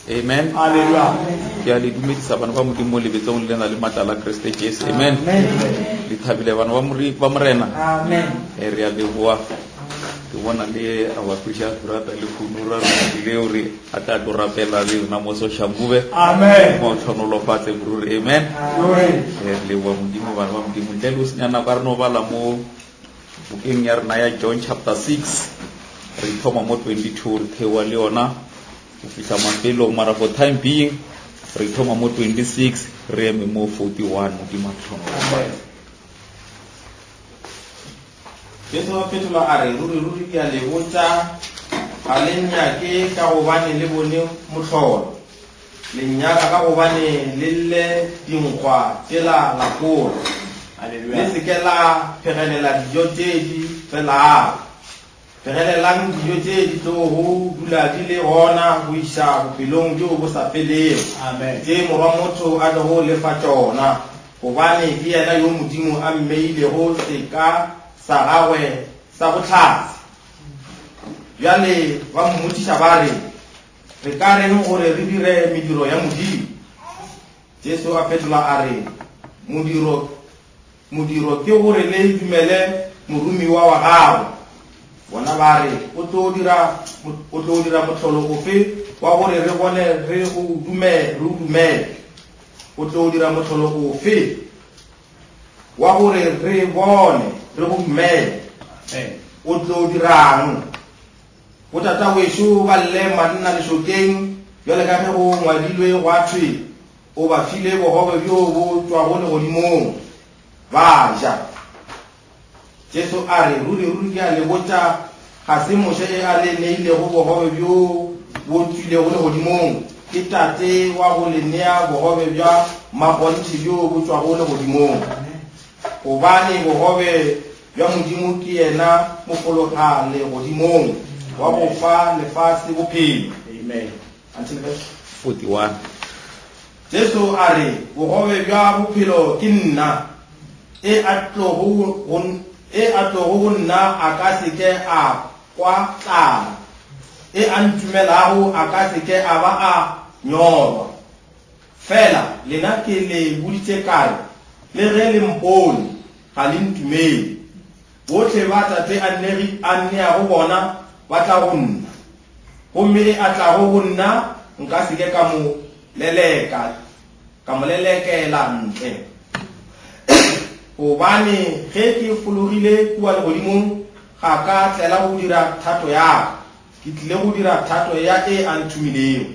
Amen. Hallelujah. Ya le dumedisa bana ba modimo le betsong le na le matala Kriste Jesu. Amen. Le thabile bana ba morena. Amen. Re a leboa ke bona le our precious brother le kunura le ore a tla tlo rapela le na mo Soshanguve. Amen. Mo tlhonolofatse bruri. Amen. Re leboa modimo bana ba modimo le lo senyana ka re no bala mo bukeng ya rena ya John chapter 6 re thoma mo 22 re thewa le yona go fihla mafelong mara for time being re thoma mo 26 re eme mo 41 modimo a tlhonolofatse. Yesu wa fetola a re ruri ke a le botsa ga le nnyake ka gobane le bone motlholo le nnyaka ka gobane le lle dinkgwa tela lapolo le seke la phegelela dijo tse di fela phegelelang dijo tse di tlo go dula di le gona go isa bophelong jo bo sa felego tse morwa motho a le go lefa tsona gobane ke yena yo modimo a mmeilego seka sa gagwe sa botlhatsi. Bjale ba mmotšiša ba re ka reng gore re dire mediro ya modimo. Jesu a fetola a re modiro ke gore le dumele morumiwa wa gago. Bona ba re o tlo dira motlholo ofe wa gore re bone re o dumele. O tlo dira motlholo ofe wa gore re bone re go dumele. O tlo dirang go tata wešo ba lle manna lešokeng bjale ka ge go ngwadilwe go thwe o ba file bogobe bjo bo tšwago legodimong ba ja. Jesu a re ruri ke a le botsa ga se moše a le neilego bogobe bjo bo tswilego legodimong ke tate wa go le nea bogobe bja magontšhi bjo bo tšwago legodimong gobane bogobe bja modimo ke yena mofologa legodimong wa go fa lefase bophelo. Amen. Until verse 41 Jesu a re bogobe bja bophelo ke nna e a tlogo go nna a ka seke a kwa tlala e a ntumelago a ka seke a ba a nyolwa fela lena ke le boditše kare le ge le mpone ga le ntumele botlhe ba tate a nneago bona ba tla go nna gomme a tlago go nna nka seke ka mo lelekela ntle gobane ge ke fologile kua legodimong ga ka tlela go dira thato ya ke tlile go dira thato ya e a nthumilego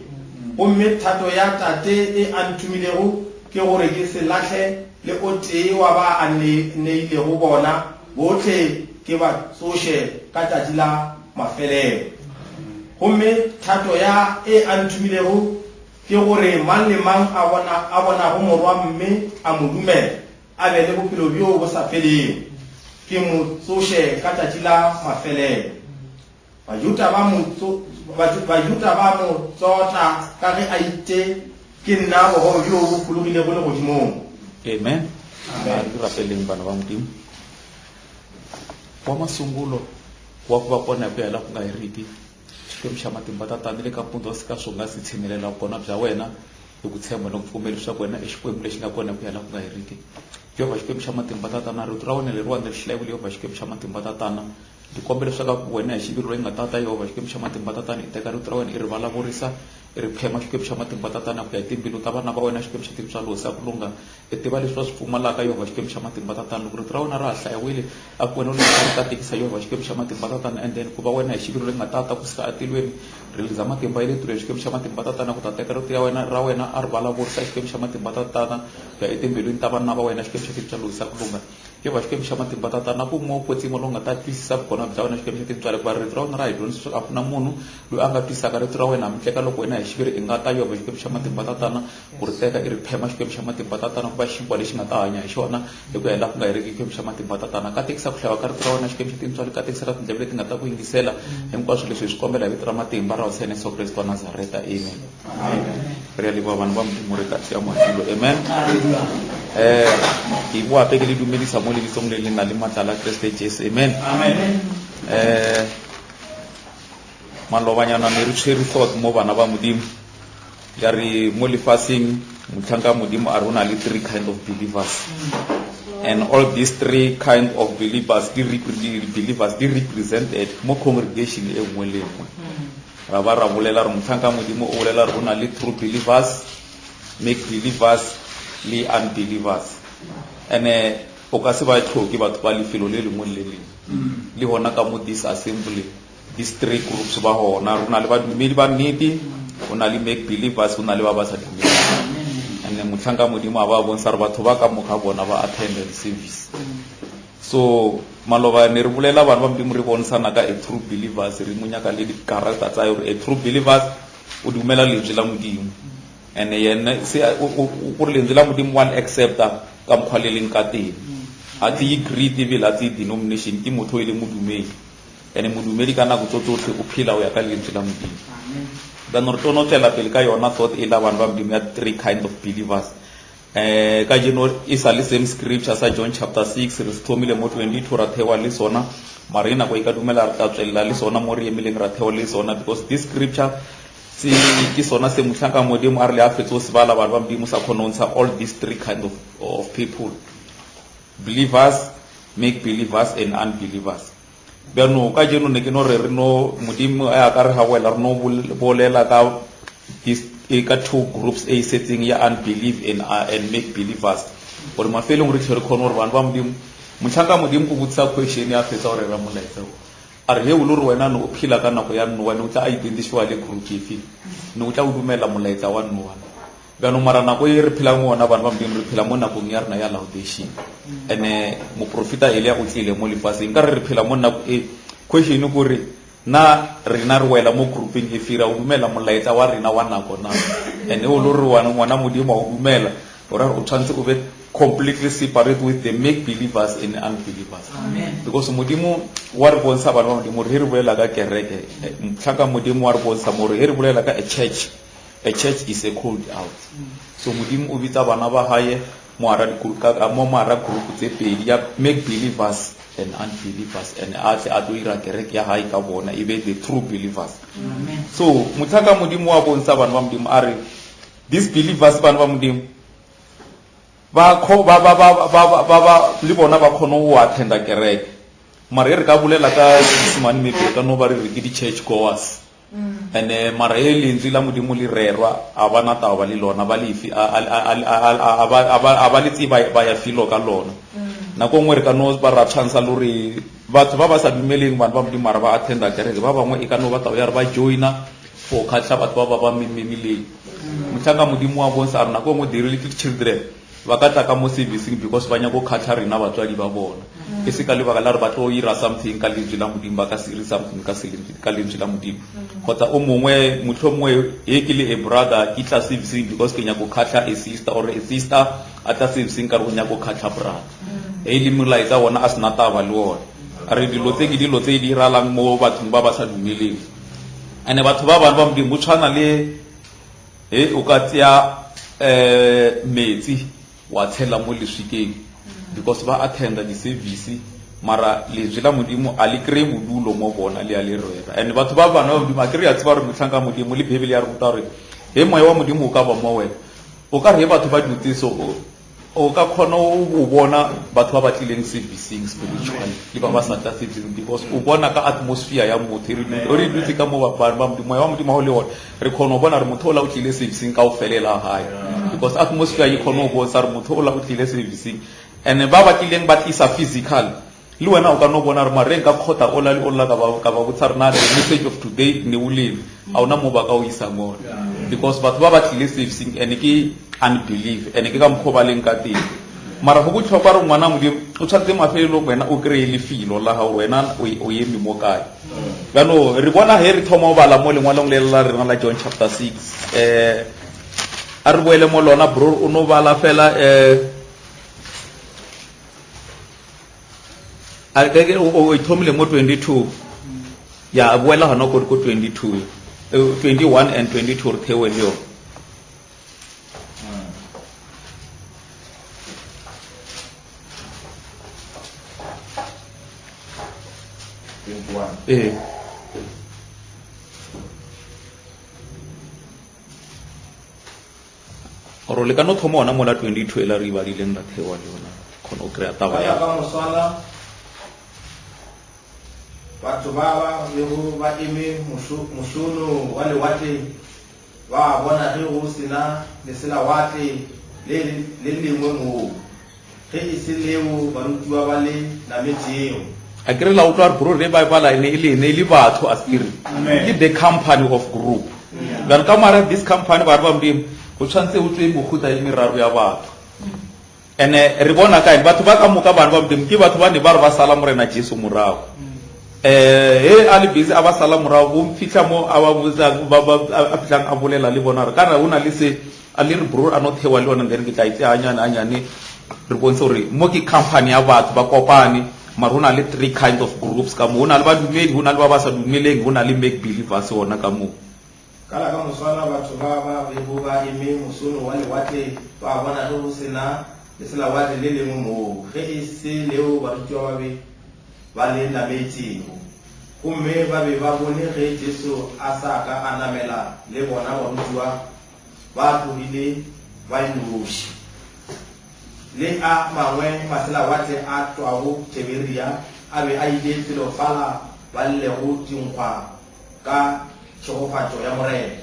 gomme thato ya tate e a nthumilego ke gore ke se latlhe le o tee wa ba a neilego bona botlhe ke ba tsoše ka tšatši la mafelelo. Gomme thato ya e a nthumilego ke gore mang le mang a bonago morwa mme a mo dumela a be le bophelo bjo bo sa felego ke mo tsoše ka tšatši la mafelelo. Bajuta ba mo tsota ka ge a ite ke nna bogobe bjo bo fologilego legodimong. Amen. Amen. Rapeleng bana ba modimo wa masungulo wa ku va kona hi ku hela ku nga heriki xikwembu xa matimba tatana le ka mpundzu sika swo nga si tshinelela vukona bya wena hi ku tshemba no ku pfumela leswaku wena i xikwembu lexi nga kona hi ku hela ku nga heriki. Jehovha xikwembu xa matimba tatana rito ra wena leriwani ri xilavile Jehovha xikwembu xa matimba tatana ndi kombela leswaku wena hi xiviri loyi nga tata Jehovha xikwembu xa matimba tatana i teka rito ra wena i ri vulavurisa i ri phema xikwembu xa matimba tatana ku ya hi timbilu ta vana va wena xikwembu xa tintswalo hosi ya ku lunga i tiva leswi va swi pfumalaka Jehovha xikwembu xa matimba tatana loko rito ra wena ra ha hlayiwile a ku wena loyi ri katekisa Jehovha xikwembu xa matimba tatana and then ku va wena hi xiviri loyi nga tata kusuka atilweni ri liza matimba ya le tulweni xikwembu xa matimba tatana ku ta teka rito ra wena a ri vulavurisa xikwembu xa matimba tatana ku ya etimbilwini ta vana va wena xikwembu xa tintswalo hosi ya ku lunga Jehovha xikwembu xa matimba tatana ku mo kwetsimo lowu nga ta twisisa vukona bya wena xikwembu xa tintswalo ku va rito ra wena ra hi dyondzisa leswaku a ku na munhu loyi a nga twisaka rito ra wena hambileka loko wena hi xiviri i nga ta Jehovha xikwembu xa matimba tatana ku ri teka i ri phema xikwembu xa matimba tatana ku va xinkwa lexi nga ta hanya hi xona hi ku hela ku nga heriki xikwembu xa matimba tatana katekisa ku hlaya ka rito ra wena xikwembu xa tintswalo katekisa ka tindleve leti nga ta ku yingisela hinkwaswo leswi hi swi kombela hi vito ra matimba ra wena Yesu Kristo wa Nazareta. Amen. Re a leboha vanhu ba modimo re katsi ya mahilo. Amen. Ke bua pe ke le dumedisa mo lebitsong le le na le matlala Kriste Jesu. Amen. Malobanyana ne re tshwere thought mo bana ba modimo yari mo lefaseng motlhanka modimo a rona le 3 kind of believers. And all these 3 kind of believers they represented more congregation e nngwe le nngwe. Ra ba ra bolela re motlhanka modimo o bolela re bona le true believers, make believers le unbelievers. And o ka se ba tlhoke batho ba lefelo le lengwe le lengwe le hona ka mo this assembly these 3 groups ba hona rona le badumedi ba nnete ona le make believers ona le ba ba sa dumedi. And motlhanka modimo a ba bontsha re batho ba ka moka bona ba attend the service. So maloba ne re bolela bana ba modimo re bontsana ka a true believers re munyaka le di character tsa a true believers o dumela lentswe la modimo. And yena se o re lentswe la modimo one accepta ka mkhwaleleng ka teng ati greet evil ati denomination ke motho ile modumedi ene modumedi kana go tsotsotlhe o phela o ya ka lentswe la modimo. Ba no re tono tlela pele ka yona thought e la bana ba modimo ya 3 kind of believers. Ka jeno isa le same scripture sa John chapter 6 re thomile mo 22 ra thewa le sona marina go ka dumela re tla tswella le sona mo re emeleng ra thewa le sona because this scripture se ke sona se motlhanka modimo a re le a fetso se bala bana ba modimo sa khonontsha all these 3 kind of people: believers, make believers and unbelievers. Bano ka jeno ne ke no re no modimo a ka re ha wela re no bolela ka this ka 2 groups e setting ya unbelief and make believers. Gore mafelong re tlhore khono re bana ba modimo motlhanka modimo go botsa question ya fetsa gore ra molaetsa a re he o lore wena no o phila ka nako ya nno wena o tla identify le group efe no o tla o dumela molaetsa wa nno wana. Bano mara nako e re phila mo ona bana ba modimo re phila mo nakong ya rena ya laudation. Ene mo profeta Elia o tlile mo lefaseng ka re phila mo nako e question gore na rena re wela mo grouping e fira o dumela molaetsa wa rena wa nako na ene o lore wana modimo o dumela ora o tshwantse o be completely separate with the make believers and unbelievers. Amen. Because modimo wa re bontsha bana ba modimo re bolela ka kereke mtlhaka modimo wa re bontsha mo re bolela ka a church is a called out. So modimo o bitsa bana ba hae mo ara group tse pedi ya make believers and unbelievers and a to ira kereke ya hae ka bona e be the true believers. Amen. So mtlhaka modimo wa bontsha bana ba modimo are these believers bana ba modimo ba le bona ba khono o attenda kereke mara re ka bulela ka simane me ka no ba re ke di church goers. And mara lentswe la modimo le rerwa a bana taba le lona ba lefi a ba le tsiba ba ya filo ka lona nako ngwe re ka no ba ra tshwantsha lori batho ba ba sa dumeleng bana ba modimo mara ba attenda kereke ba bangwe e ka no ba taba ya re ba joina for khatla batho ba ba memileng motlhanka modimo wa bonsa rena nako ngwe the little children ba ka tla ka mo servicing because ba nya go khatla rena batswadi ba bona e se ka le ba la re batlo ira something ka lentswe la modimo ba ka siri something ka lentswe la modimo kgotsa o mongwe motlhomongwe e ke le a brother ke tla servicing because ke nya go khatla a sister or a sister a tla servicing ka go nya go khatla brother e le molaetsa bona a sna taba le ona a re dilo tse ke dilo tse di ralang mo bathong ba ba sa dumeleng ane batho ba bana ba modimo tshwana le o ka tsya metsi wa tshela mo leswikeng because ba attenda di service mara lentswe la modimo a le kry modulo mo bona le a le rwela and batho ba bana ba modimo a kry a tseba re motlhanka modimo le Bibele ya re ruta re he moya wa modimo o ka ba mo wena o ka re batho ba dutse so o ka khona o bona batho ba batlileng servicing spiritually le ba ba sa tla servicing because o bona ka atmosphere ya motho re dutse ka mo ba modimo wa modimo ho le ona re khona o bona re motho o la o tlile servicing ka o felela hae because atmosphere e khona o bona re motho o la o tlile servicing and ba batlileng ba tlisa physical le wena o ka no bona re mareng ka khota o la le o la ka ba botsarna the message of today ne o le a ona mo ba ka o isa mo because batho ba batlile servicing and ke unbelief and ke ka mkhobaleng ka teng mara go botlhokwa re ngwana modimo o tshwantse mafelelo wena o kreye le filo la ha wena o yemi mo kae bano re bona he re thoma o bala mo lengwalong le la rena la John chapter 6 a re boele mo lona bro o no bala fela a ke o ithomile mo 22 ya boela hana ko 22 21 and 22 re thewe le oro le ka no thoma ona mola 22 ela re ba dileng ra thewa le ona khono o krea taba ya ka mosala batho ba le go ba eme mošono wa lewatle ba bona ge go sena le sela watle le lengwe moo ge e se leo barutiwa ba le nametsego a kere la utlwa bro re ba bala ne le batho askiri ke the company of group dan ka mara this company ba ba mdim go tshwantse o tswe mo khuta le meraro ya batho ene re bona ka batho ba ka moka bana ba mdim ke batho ba ne ba re ba sala morena Jesu morago ali busy aba sala morago bo fitla mo aba botsa ba fitlang a bolela le bona re kana una le se a le bro a no thewa le ona ndere ke tla itse anyane re bonse re mo ke company ya batho ba kopane maruna le 3 kind of groups ka mo ona le ba dumedi hona le ba ba sa dumeleng hona le make believers ona ka mo kala ka moswana batho ba bo ba eme mosono wa lewatle ba bona go sena le sela watle le lengwe mo ge e se leo barutiwa ba le nametsego gomme ba be ba bone ge Jesu a sa ka a namela le bona barutiwa ba tlogile ba inoši le a mangwe masela watle a tšwago Tiberia a be a ile felo fala ba llego dinkgwa ka tšhogofatšo ya morena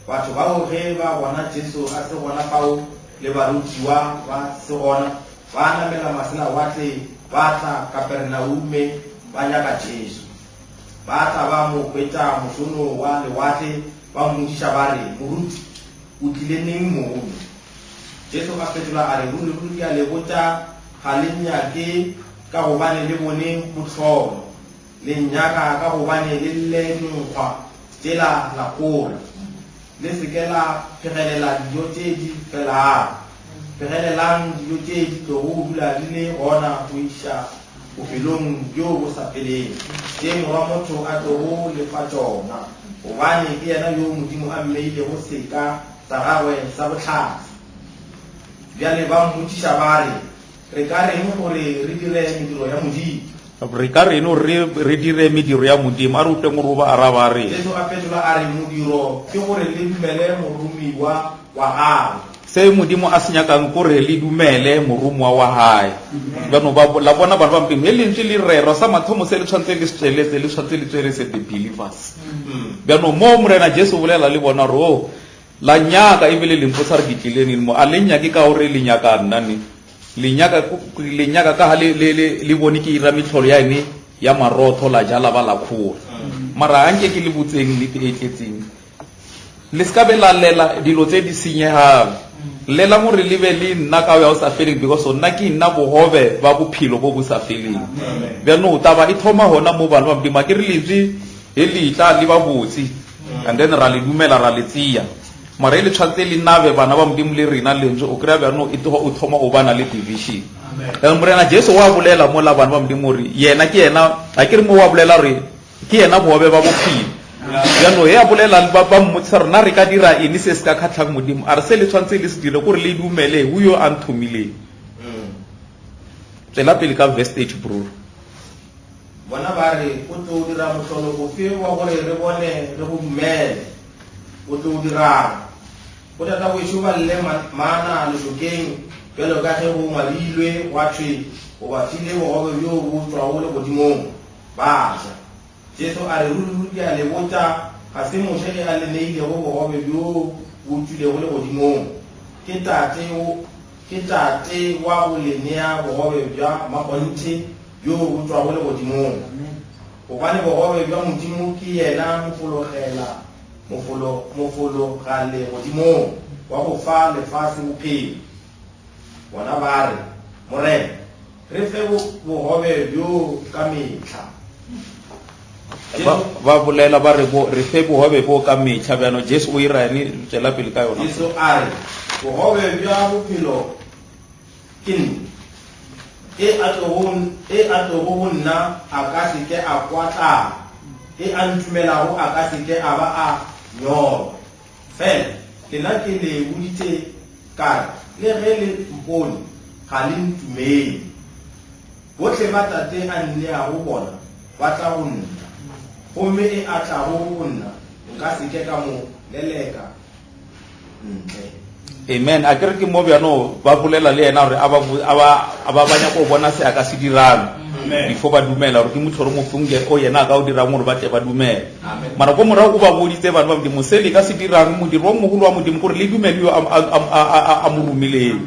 batho bao ge ba bona Jesu a se gona fao le barutiwa ba se gona ba namela masela watle ba tla Kapernaume ba nyaka Jesu ba tla ba mo kwetša mošono wa lewatle ba mmotšiša ba re moruti o tlile neng moo Jesu a fetola a re ruri a le botša ga le nyake ka gobane le bone botlholo le nyaka ka gobane le lle nkgwa tšela la kora le seke la phegelela dijo tše di felang pegelelang dijo tše di tlogo dula di le gona go iša bofelong jo bo sa feleng tše morwa motho a tlogo lefa tšona gobane ke yena yo modimo a mmeile go seka sa gagwe sa botlhatsi bjale ba mmotšiša ba re ka reng gore re dire mediro ya modimo re ka reno re dire mediro ya modimo a re utlwe moroba a raba re Jesu a fetola a re modiro ke gore le dumele moromiwa wa gago se modimo a senyakang kore le dumele morumwa wa hae bano ba la bona bana ba mpimo le ntse le rero sa mathomo se le tshwantse le setsheletse le tshwantse le tsere Sepedi-believers bano mo morena Jesu bolela le bona ro la nyaka ebile le mpotsa re ditlileng mo a le nyake ka gore le nyaka nnane le nyaka ka ha le bone ke ira metlholo ya ene ya marotho la jala ba la khura mara anke ke le butseng le tetletseng le ska be la lela dilo tse di senyegang lela more le be le nna ka ya o sa feleng because nna ke nna bohobe ba bophelo bo bo sa feleng be no taba e thoma hona mo bana ba modimo ke re letswe e le tla le ba botsi and then ra le dumela ra le tsia mara ile tshwantse le nabe bana ba modimo le rena lentswe o kry-a bjano e o thoma o bana le division morena Jesu wa bolela mo la bana ba modimo re yena ke yena a ke re mo wa bolela re ke yena bohobe ba bophelo bjano he a bolela ba mmotsisa rena re ka dira ene se se ka kgatlhang modimo a re se le tshwantse le se dire gore le dumele o yo a nthomileng tsela pele ka verse 8 bro bona ba re o tlo dira motlholo ofe wa gore re bone re go dumele o tlo dirang o tata go ešoba lle mana lesokeng bjalo ka ge go ngwadilwe wa thwe o ba file bogobe bjo bo tswago le godimong ba ja Jesu a re ruri a le botša ga se motho e a le neilego bogobe bjo bo tswilego le godimong ke tate wa go le nea bogobe bja magonthe bjo bo tswago le godimong gobane bogobe bja modimo ke yena mofologale godimong wa go fa lefase bophelo bona ba re morena re fe bogobe bjo ka metlha ba bolela ba re re fe bogobe bo ka metlha bjano Jesu o irane tsela pele ka yona Jesu a re bogobe bja bophelo ke nne e a tlogo go nna a ka seke a kwatla e a ntumelago a ka seke a ba a nyoba fela ke nna ke le boditse kare le ge le mpone ga le ntumele botlhe ba tate a nneago bona ba tla go nna gomme e a tlago go nna nka seke ka mo leleka ntle amen. A kere ke mo bjano ba bolela le yena gore a ba banya go bona se a ka se dirang before ba dumela gore ke motho re mo funge o yena a ka o dirang gore ba tle ba dumela. Mara go morago o ba boditse bana ba modimo se le ka se dirang modiro wa mogolo wa modimo gore le dumeliwe a mo rumileng.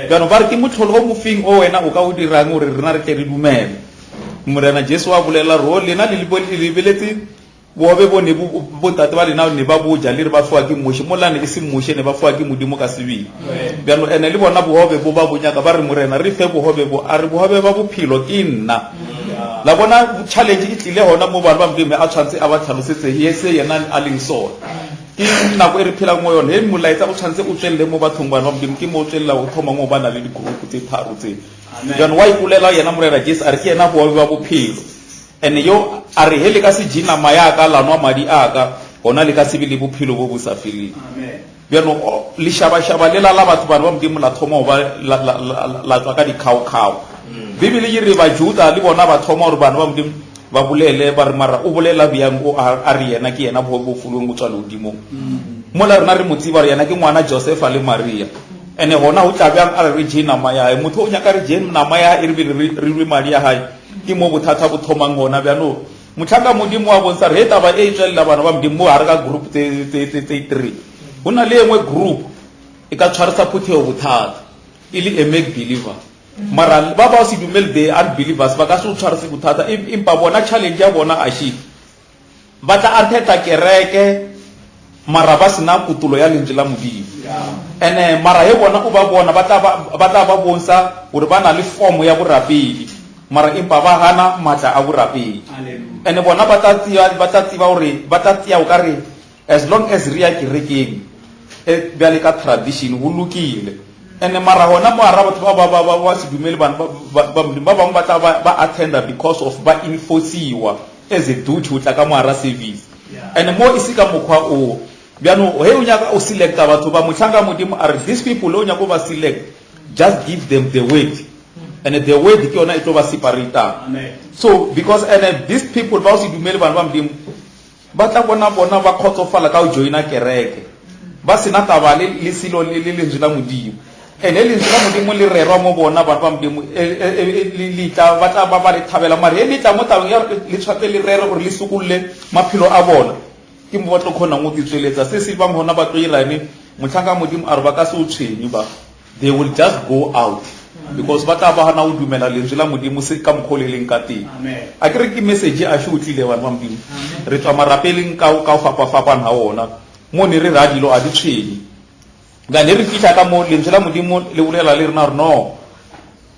Bjano ba re ke motho o mo fing o wena o ka o dirang gore rena re tle re dumele. Morena Jesu wa bolela re lena le lebeletse bobe bone bontate ba lena ne ba boja le re ba fwa ke moshi molane e se moshi ne ba fwa ke modimo ka sebi bjalo ene le bona bohobe bo ba bonyaka ba re morena re fe bohobe bo a re bohobe ba bophelo ke nna la bona challenge e tlile hona mo bana ba modimo a tshwantse a ba tlhalosetse yese yena a leng sona ke nna go e re phela mo yone he molaetsa o tshwantse o tswelle mo bathong bana ba modimo ke mo tswella o thoma mo bana le digroup tse tharo tse bjalo wa ipulela yena morena Jesu a re ke yena bohobe ba bophelo ene yo a re hele ka se jina maya ka lanwa madi aka hona le ka se bile bophelo bo bo sa feleng bjano le shaba le la batho bana ba modimo la thoma ba la tswa ka dikhao bibele e re ba Juda le bona ba thoma gore bana ba modimo ba bolele ba re mara o bolela bjang o a re yena ke yena bo fulong go tswa lodimo mola rena re motsi ba re yena ke ngwana Joseph le Maria ene hona o tla bjang a re jina maya motho o nyaka re jena maya e re Maria hai ke mo bothata bo thomang gona bjano motlhaka modimo wa bontsha re taba e tswelela bana ba modimo ha re ka group tse 3 hona le engwe group e ka tshwarisa phuthego bothata e le a make believer mara ba ba se dumele the unbelievers ba ka se tshwarisa bothata impa bona challenge ya bona a shi ba tla artheta kereke mara ba sina kutulo ya lentswe la modimo ene mara he bona o ba bona ba tla ba bonsa gore ba na le form ya borapedi mara impa ba hana matla a borapedi ene bona ba tla tsiba gore ba tla tsia o kare as long as re ya kerekeng e bjale ka tradition go lokile ene mara hona mo ara batho ba se dumele bana ba bang ba tla ba attenda because of ba enforciwa as a duty o tla ka mo ara service ene mo isika mokgwa o bjano he o nyaka o selecta batho ba motlhanga modimo are these people o nyaka ba select just give them the word and the word ke yona e tlo ba separate so because and these people ba se dumele bana ba modimo ba tla bona ba khotsofala ka o joina kereke ba sena taba le silo le lentswe la modimo ene lentswe la modimo le rerwa mo bona bana ba modimo le tla ba tla ba re thabela mare le tla mo tabeng ya le tshwate le rere gore le sukulle maphelo a bona ke mo batlo khona mo tsweletsa se se bang hona ba tlo irane motlhanga modimo a re ba ka se o tshwenye ba they will just go out because ba tla ba hana o dumela lentswe la modimo se ka mkholeleng ka teng a kere ke message a shi o tlile bana ba modimo re tswa marapeleng ka fapana ha ona mo ne re radilo a di tshwenye ga ne re fitla ka mo lentswe la modimo le bolela le rena no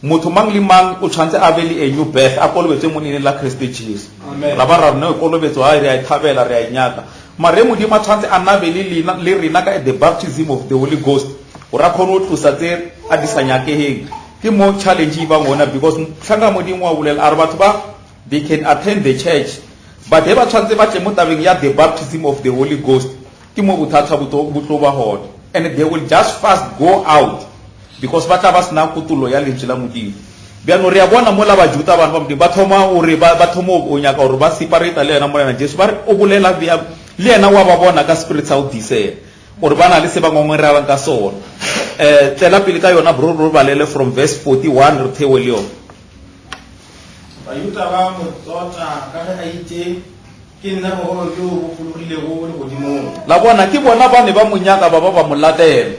motho mang le mang o tshwantse a be le a new birth a kolobetse mo nene la Christ Jesus ra ba ra no kolobetso ha re a thabela re a nyaka mare modimo tshwantse a na be le rena ka the baptism of the Holy Ghost o ra khono tlosa tse a disanyakeng ke mo challenge ba ngona because tlhanga modimo wa bolela a re batho ba they can attend the church but he ba tshwantse ba tle mo tabeng ya the baptism of the Holy Ghost ke mo bothata botlo ba hona and they will just fast go out because ba tla ba sena kutulo ya lentswe la modimo bjano re a bona mola ba Juda bana ba modimo ba thoma ore ba thoma o nyaka gore ba separate le yena morena Jesu ba re o bolela bia le yena wa ba bona ka spiritual discernment gore bana le se ba ngongorela ka sona tsela pele ka yona bro balele from verse 41 re thewe le yona ba Juda ba mo tsotsa ka ga itse ke nna mo go yo go fulogile go le godimo la bona ke bona ba ne ba monyaka ba mo latela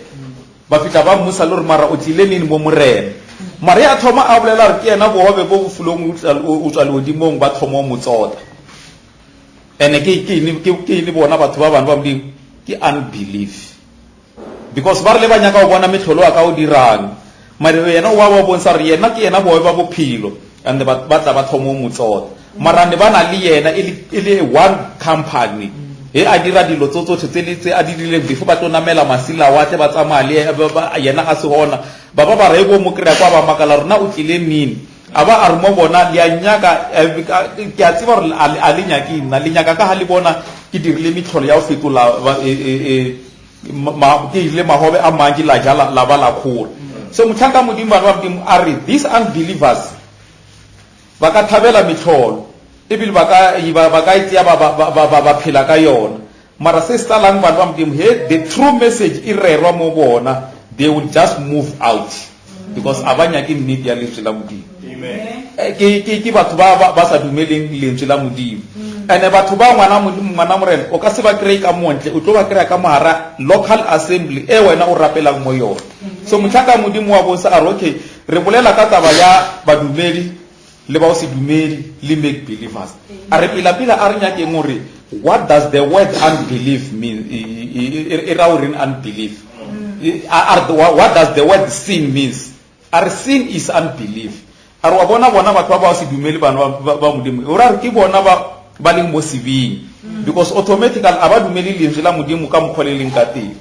ba fitla ba musa le re mara o tlile neng mo morena mara ya thoma a bolela re ke yena bohobe bo fulong o tswa le godimong ba thoma mo tsota ene ke ni bona batho ba bana ba modimo ke unbelief because ba re le banyaka o bona metlholo ka o dirang mare yena o ba bontsha re yena ke yena bohobe ba bophelo and ba tla ba thoma mo tsota mara ne bana le yena ile one company he a dira dilo tsotlhe tse a di dileng before ba tonamela masila wa tle ba tsamaya le yena a se hona ba re go mo krea kwa ba makala rona o tlile nini aba a re mo bona le a nyaka ke a tseba gore a le nyaki nna le nyaka ka ha le bona ke dirile metlholo ya o fetola ke ile mahobe a mantsi la jala la ba la khora so motlhaka modimo ba modimo a re these unbelievers ba ka thabela metlholo ebile ba ka itse ba phela ka yona mara se stalang bana ba modimo he the true message e rerwa mo bona they will just move out because abanya ke nnete ya lentswe la Modimo. Ke batho ba sa dumeleng lentswe la Modimo. Ene batho ba ngwana morena o ka se ba kry ka montle o tlo ba kry ka mohara local assembly e wena o rapelang mo yona. So motlhaka Modimo wa bonsa a okay re bolela ka taba ya badumedi le ba o se dumedi le make believers. A re pila a re nyake ngore what does the word unbelief mean? Unbelief. What does the word sin means? Our sin is unbelief. Are wa bona batho ba ba se dumeli bana ba Modimo. O ra ke bona ba leng mo siving because automatically aba dumeli lentswe la Modimo ka mokholeleng ka teng.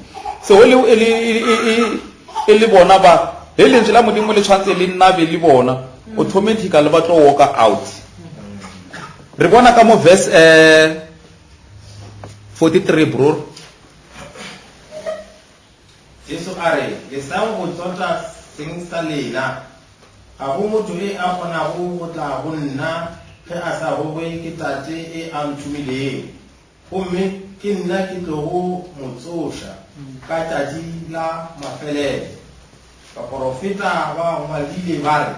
So ele bona ba le lentswe la Modimo le tshwantse le nna be le bona automatically ba tlo walk out. Re bona ka mo verse 43 bro. Jesu are le sa go tsota seng sa lela a go motho e a gona go tla go nna ge a sa go ke tate e a nthumileng gomme ke nna ke tlo go motsosha ka tadi la mafelelo ka profeta ba ngwadile ba re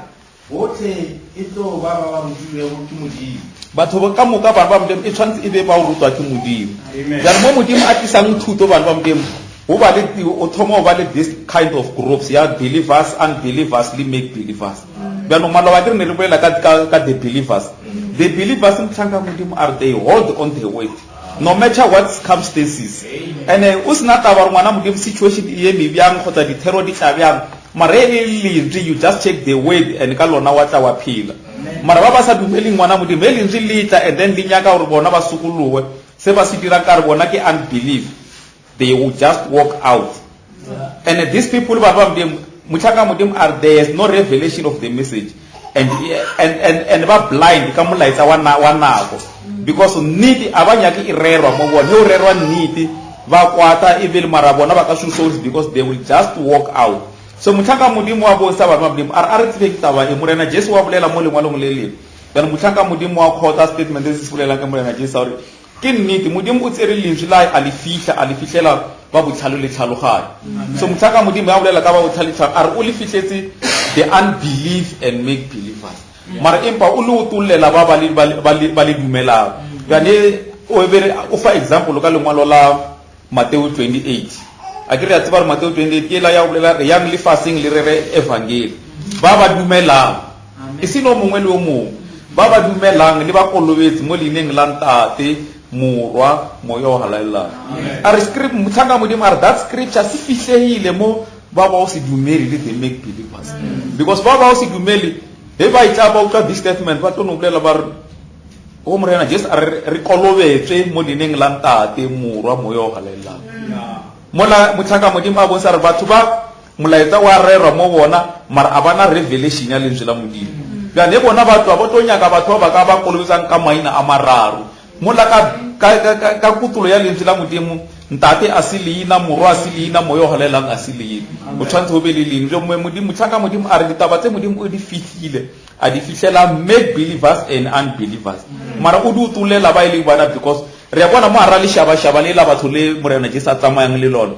botlhe e tlo ba modilego ke Modimo. Batho ba ka moka ba Modimo e tshwantse e be ba o rutwa ke Modimo. Jalo mo Modimo a tlisang thuto ba Modimo o ba le o thoma ba le this kind of groups ya believers, unbelievers, le make believers. Jalo malo ba ke ne re bolela ka the believers. The believers in Tsanga Modimo are they hold on the word no matter what circumstances. And usna taba ngwana Modimo situation e me byang khotsa di terror di tlabyang mare you just check the word and ka lona wa tla wa phila. Mara ba ba sa dumeli ngwana Modimo le ntse litla and then di nyaka gore bona ba sukuluwe se ba se dira ka re bona ke unbelief. They will just walk out. And these people ba Muchaka Modimo are there is no revelation of the message and ba blind ka molaitsa wa nako because need abanya ke irerwa mo bona he rerwa need ba kwata evil marabona ba ka souls because they will just walk out. So Muchaka Modimo wa bonsa ba Modimo are tsekta ba e morena Jesu wa bolela mo lengwa le le then Muchaka Modimo wa khota statement this fulela ka morena Jesu sorry ke nnete Modimo o tsere lentswe la a le fihlela ba botlhalo le tlhaloganya. So Muchaka Modimo ya bolela ka ba botlhalo are o le fihletse the unbelief and make believers. Mara empa o le utulela ba le dumela gane o bere o fa example ka lengwalo la Matthew 28 akere ya tsaba Matthew 28 ke la ya bolela re yang le fasting le re evangeli ba dumelang e sino mongwe le o mongwe ba dumelang le ba kolobetse mo lineng la ntate morwa moyo halala. Are script Muchaka Modimo are that scripture se fihlehile mo ba o se dumeli le the make believers because ba o se dumeli he ba itla ba utlwa this statement ba tlo no bolela ba o morena just re kolobetse mo lineng la ntate morwa moyo halala. Mola Muchaka Modimo a bonsa re batho ba molaetsa wa rerwa mo bona mara abana revelation ya lentswe la Modimo ga ne bona batho ba tlonya ka batho ba ka ba kolobetsang ka maina a mararo mola ka kutulo ya lentswe la Modimo ntate asilina morwa asilina moyo halelang asilina o tshwantse ho be le lentswe mo Modimo Muchaka Modimo a re ditaba tse Modimo o di fihlile a di fihlela make believers and unbelievers mara o di utulela ba ile bana because re ya bona mo ara le shaba le la batho le morena Jesu tsamayang le lona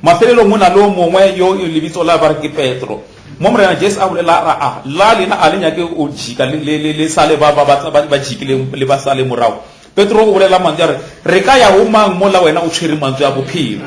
mafelelo mona lo mongwe yo lebitso la ba ke Petro mo morena Jesu a bolela la lena a lenya ke o jika le sale ba jikile le ba sale morao Petro o bolela mantswe re ka ya ho mang mo la wena o tshwere mantswe a bophelo.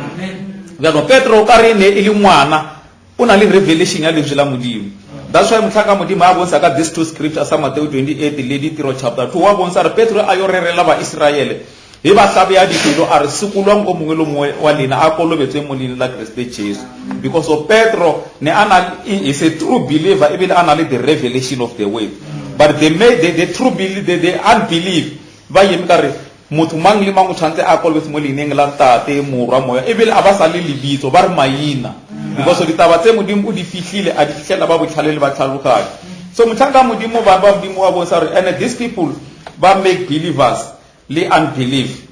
Jalo Petro ka re ne ile ngwana o na le revelation ya lentswe la Modimo. That's why Muchaka Modimo a bonsa ka these two scriptures sa Matthew 28 le Ditiro chapter 2 wa bonsa re Petro a yo rerela ba Israele he ba hlabe ya ditulo a re sekulwang go mongwe le mongwe wa lena a kolobetswe mo lena la Kriste Jesu because of Petro ne ana is a true believer even ana le the revelation of the word but the true belief the unbelief ba yeme ka re motho mang le mang o tshwantse a kolobetse mo leneng la ntate morwa moya ebile a ba sa le lebitso ba re maina because ditaba tse Modimo o di fihlile a di fihlela ba botlhalele ba tlhaloganya. So Muchaka Modimo ba Modimo wa bonsa re and these people ba make believers le unbelief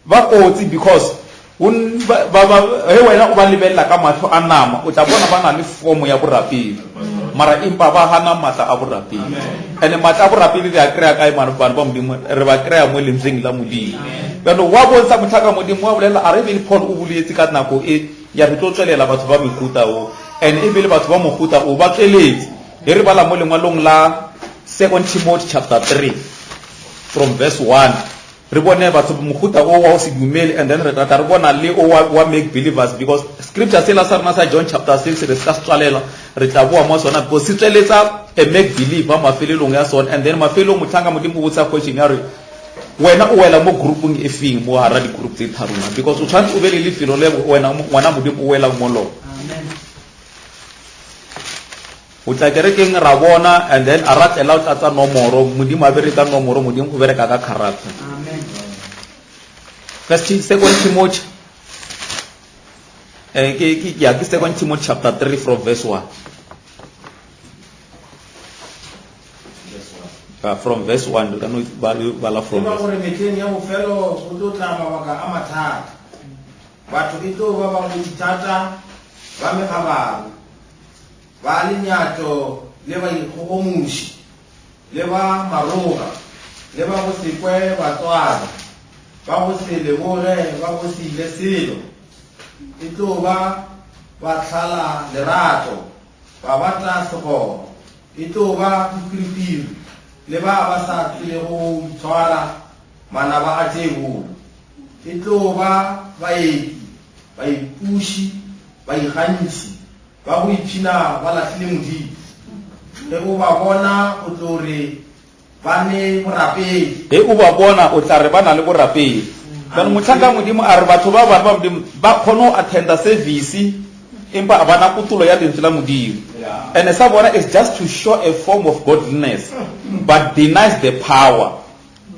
ba kotsi because he wena o ba lebella ka matho a nama o tla bona ba na le form ya borapedi mara impa ba hana matla a borapedi and matla a borapedi re a krea kae mara ba Modimo re ba krea mo lentseng la Modimo. Pero wa bonsa Muchaka Modimo wa bolela a re be Paul o bulietse ka nako e ya re tlo tswelela batho ba mehuta o and ebile batho ba mohuta o ba tsweletse e re bala mo lengwalong la 2 Timothy chapter 3 from verse 1 re bone batho mohuta o wa se dumele and then re tla re bona le o wa make believers because scripture se la sa rena sa John chapter 6 re ska tswalela re tla bua mo sona because se tsweletsa a make believer mafelelong ya sona and then mafelong motlanga modimo botsa question ya re wena o wela mo grouping e feng mo hara di group tse tharuna because o tshwantse o be le lefelo le wena ngwana modimo o wela mo lo o tla kerekeng ra bona and then a ratela o tlatsa nomoro modimo a bereka nomoro modimo o bereka ka character amen. First 2 Timothy ke 2 Timothy chapter 3 from verse 1 from verse 1 you can bala from verse 1 meteng ya bofelo go tlo tla mabaka a mathata batho ke tlo ba ba ditata ba mekgabaru ba lenyato le ba ikgogomushi le ba maroga le ba go sekwe batswana ba go se lebore ba go se ile selo e tlo ba tlhala lerato ba batla sego e tlo ba dipiripiri le ba sa tlile go tshwara mana ba a tebo e tlo ba baeti ba ipushi ba igantsi ba go ipshina ba latlhile modimo e o ba bona o tlo re ba ne borapedi e o ba bona o tla re bana le borapedi kana motlanga modimo a re batho ba ba modimo ba khono attenda service empa abana kutulo ya lentswe la modimo and sa bona is just to show a form of godliness but denies the power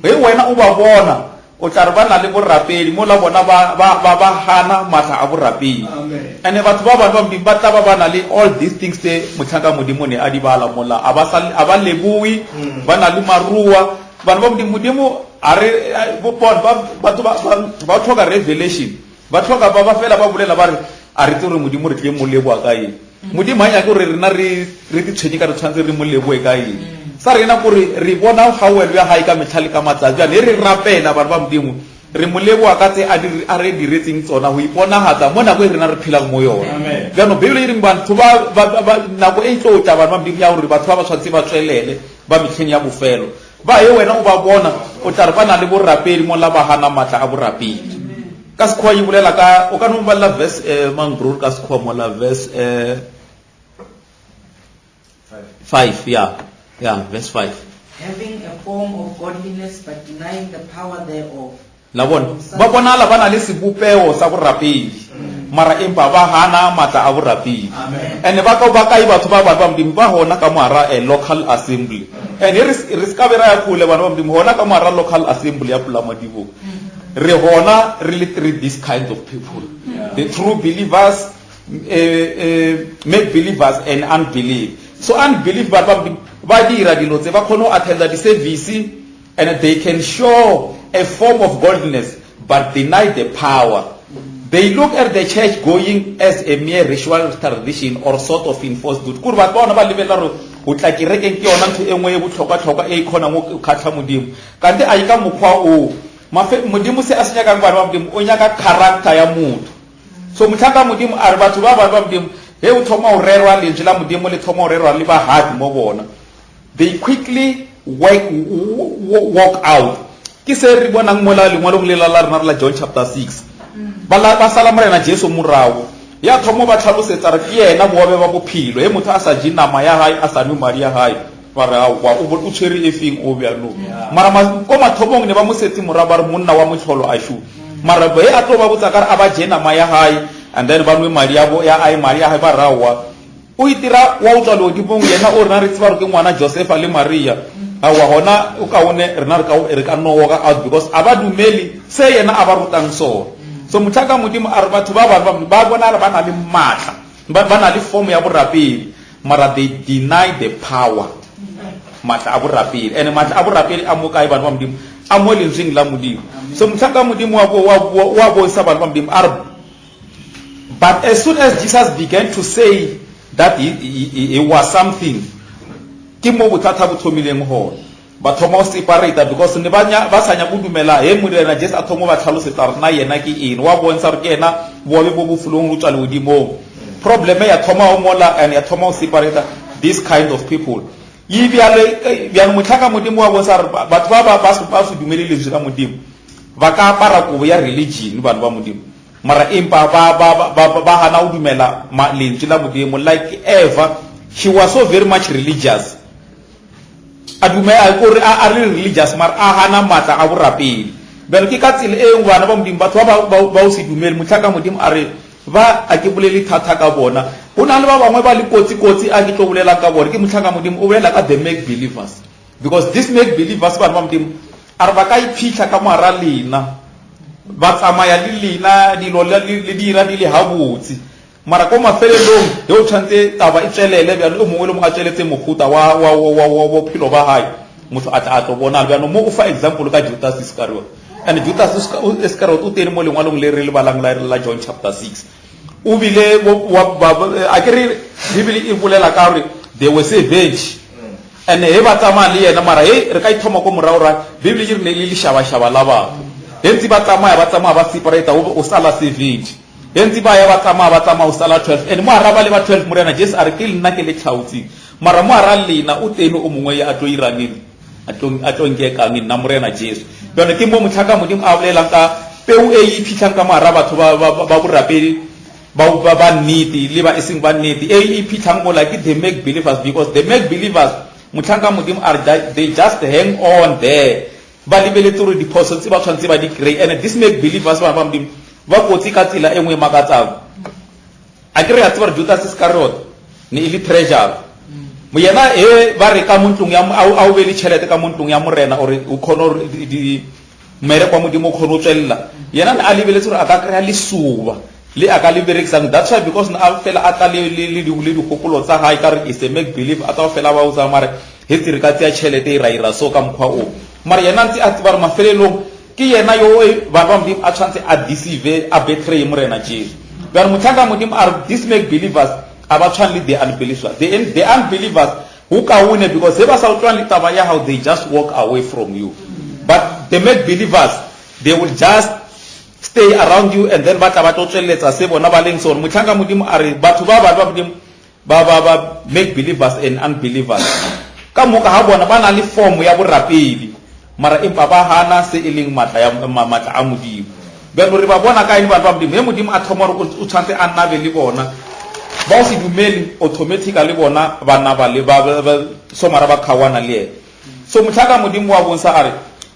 e wena o ba bona o tla re bana le borapedi mo la bona ba hana matla a borapedi and batho ba bana ba tla ba bana le all these things tse motlanga modimo ne a di bala mola aba lebui bana le marua bana ba modimo a re batho ba tlhoka revelation ba tlhoka ba fela ba bolela ba re a re tsore modimo re tle mo leboa ka eng modimo hanya go re rena re di tshwenye ka re tshwantse re mo leboe ka eng sa rena gore re bona how well ya hae ka metlhale ka matsatsi ne re rapela ba modimo re mo leboa ka tse a re diretseng tsona go iponagatsa mo nako e rena re phelang mo yona jaanong bibele e reng batho ba nako e tlo tla ba modimo ya gore batho ba tshwantse ba tswelele ba metlheng ya bofelo ba ye wena o ba bona o tla re bana le borapedi mo la ba hana matla a borapedi ka sekgowa e bolela ka o ka no balla verse mangrol ka sekgowa mo la verse 5 yeah verse 5 having a form of godliness but denying the power thereof la bona ba bona la bana le sebopeo sa borapedi mara empa ba hana matla a borapedi and ba ka batho ba modimo ba hona ka moara a local assembly and re ska bera ya khule bana ba modimo hona ka moara local assembly ya Pulamadibogo re hona really this kind of people the true believers make believers and unbelief so unbelief ba dira dilo tse ba khono attend the service and they can show a form of godliness but deny the power. They look at the church going as a mere ritual tradition or sort of enforced good. Kurba bona ba lebela ro o tla kerekeng ke yona ntho engwe e botlhokwa e khona mo khatla modimo kante a ika mokgwa o modimo se a senya ka ngwana wa modimo o nyaka character ya motho so motlhaka modimo a re batho ba modimo he o thoma o rerwa lentswe la modimo le thoma o rerwa le ba hard mo bona they quickly walk out ke se re bonang mola lengwalong le la rena la John chapter 6 ba sala morena Jesu morago ya thomo ba tlhalosetsa re ke yena bobe ba bophilo he motho a sa je nama ya hae a sa nwe mari ya hae ba re wa o tshwere efeng o bya no mara ko mathomong ne ba mo setse moraba re monna wa motlholo a shu mara be a tlo ba botsa ka a ba je nama ya hae and then ba nwe mari ya bo ya ai mari ya hae ba rawa o itira wa utlwa lo di bong yena o rena re tseba re ke ngwana Joseph le Maria awa hona o ka one re ka no walk out because aba dumeli se yena aba rutang so motlhaka modimo a re batho ba bona ba na le matla ba na le form ya borapedi mara they deny the power matla a borapedi and matla a borapedi a mo kae ba modimo a mo lentsweng la modimo so motlhaka modimo wa bo sa ba modimo a re but as soon as Jesus began to say that he was something ke mo bothata bo thomileng ho ba thoma o separator because ne ba sanya go dumela he morena just a thomo ba tlhalosetsa rena yena ke eng wa bontsha re ke ena bo bo bofulong go tswa le godimo problem ya thoma o mola and ya thoma o separator this kind of people yi bjale motlhaka modimo wa bontsha re batho ba se dumele le ka modimo ba ka apara kobo ya religion ba modimo mara empa ba hana o dumela lentswe la modimo like Eva. She was so very much religious. A religious mar a hana mata a borapedi. Bel ke ka tsile e ngwana ba modimo batho ba o se dumele motlhaka modimo a re ba a ke bolele thata ka bona. Bona le ba bangwe ba le kotsi a ke tlo bolela ka bona ke motlhaka modimo o bolela ka the make believers. Because this make believers ba modimo a re ba ka iphitlha ka moara lena. Ba tsamaya le lena dilo le dira di le habotsi. Mara ko mafelelong yo tshwantse taba e tswelele bja le mongwe le mo a tsweletse mofuta wa philo ba hae motho a tlo bona bja no mo o fa example ka Judas Iscariot and Judas Iscariot o tene mo lengwalong le re le balang la John chapter 6 o bile a ke re Bibele e bolela ka re they were savage and he ba tsamaya le yena mara re ka ithoma ko morao ra Bibele e re le shaba la batho entsi ba tsamaya ba separate o sala savage entsi ba ya ba tsamaya o sala 12 and mo araba le ba 12 morena Jesus a re ke nna ke le tlhautsi mara mo ara lena o tene o mongwe ya atlo iraneng atlo nkekang nna morena Jesus bjone ke mo motlhaka modimo a bolelang ka peu e iphitlhang ka moara batho ba borapedi ba nnete le ba eseng ba nnete e iphitlhang mo like the make believers because the make believers motlhaka modimo are they just hang on there ba lebeletse gore diphoso tse ba tshwantse ba di kry and this make believers ba modimo ba kotsi ka tsela engwe makatsang a ke re a tseba Judas Iscariot ne ile treasure mo yena ba re ka montlong ya a o be le tšhelete ka montlong ya morena ore o khono di mere kwa modimo o khono tswella yena a lebeletse gore a ka kry lesuba le a ka le berekisang that's why because na a fela a tla le dikgopolo tsa hae ka re is a make believe a tla fela ba o tsa mare history ka tsia tšhelete e ra so ka mkhwa o mara yena ntse a tseba re mafelelong ke yena yo ba modimo a tshwantse a deceive a betray morena Jesus ba motlhaka modimo are this make believers aba tshwane le the unbelievers the unbelievers who ka win because they ba sa utlwa le taba ya how they just walk away from you but the make believers they will just stay around you and then ba tla ba tsweletsa se bona ba leng so motlhaka modimo are batho ba modimo ba make believers and unbelievers ka moka ha bona ba na le form ya borapedi mara empa ba hana se eleng matla a modimo belo re ba bona ka ene ba modimo he modimo a thoma re o tshwantse a nnabe le bona ba o se dumele automatically bona ba nna ba le ba so mara ba khawana le so motlhaka modimo wa bonsa are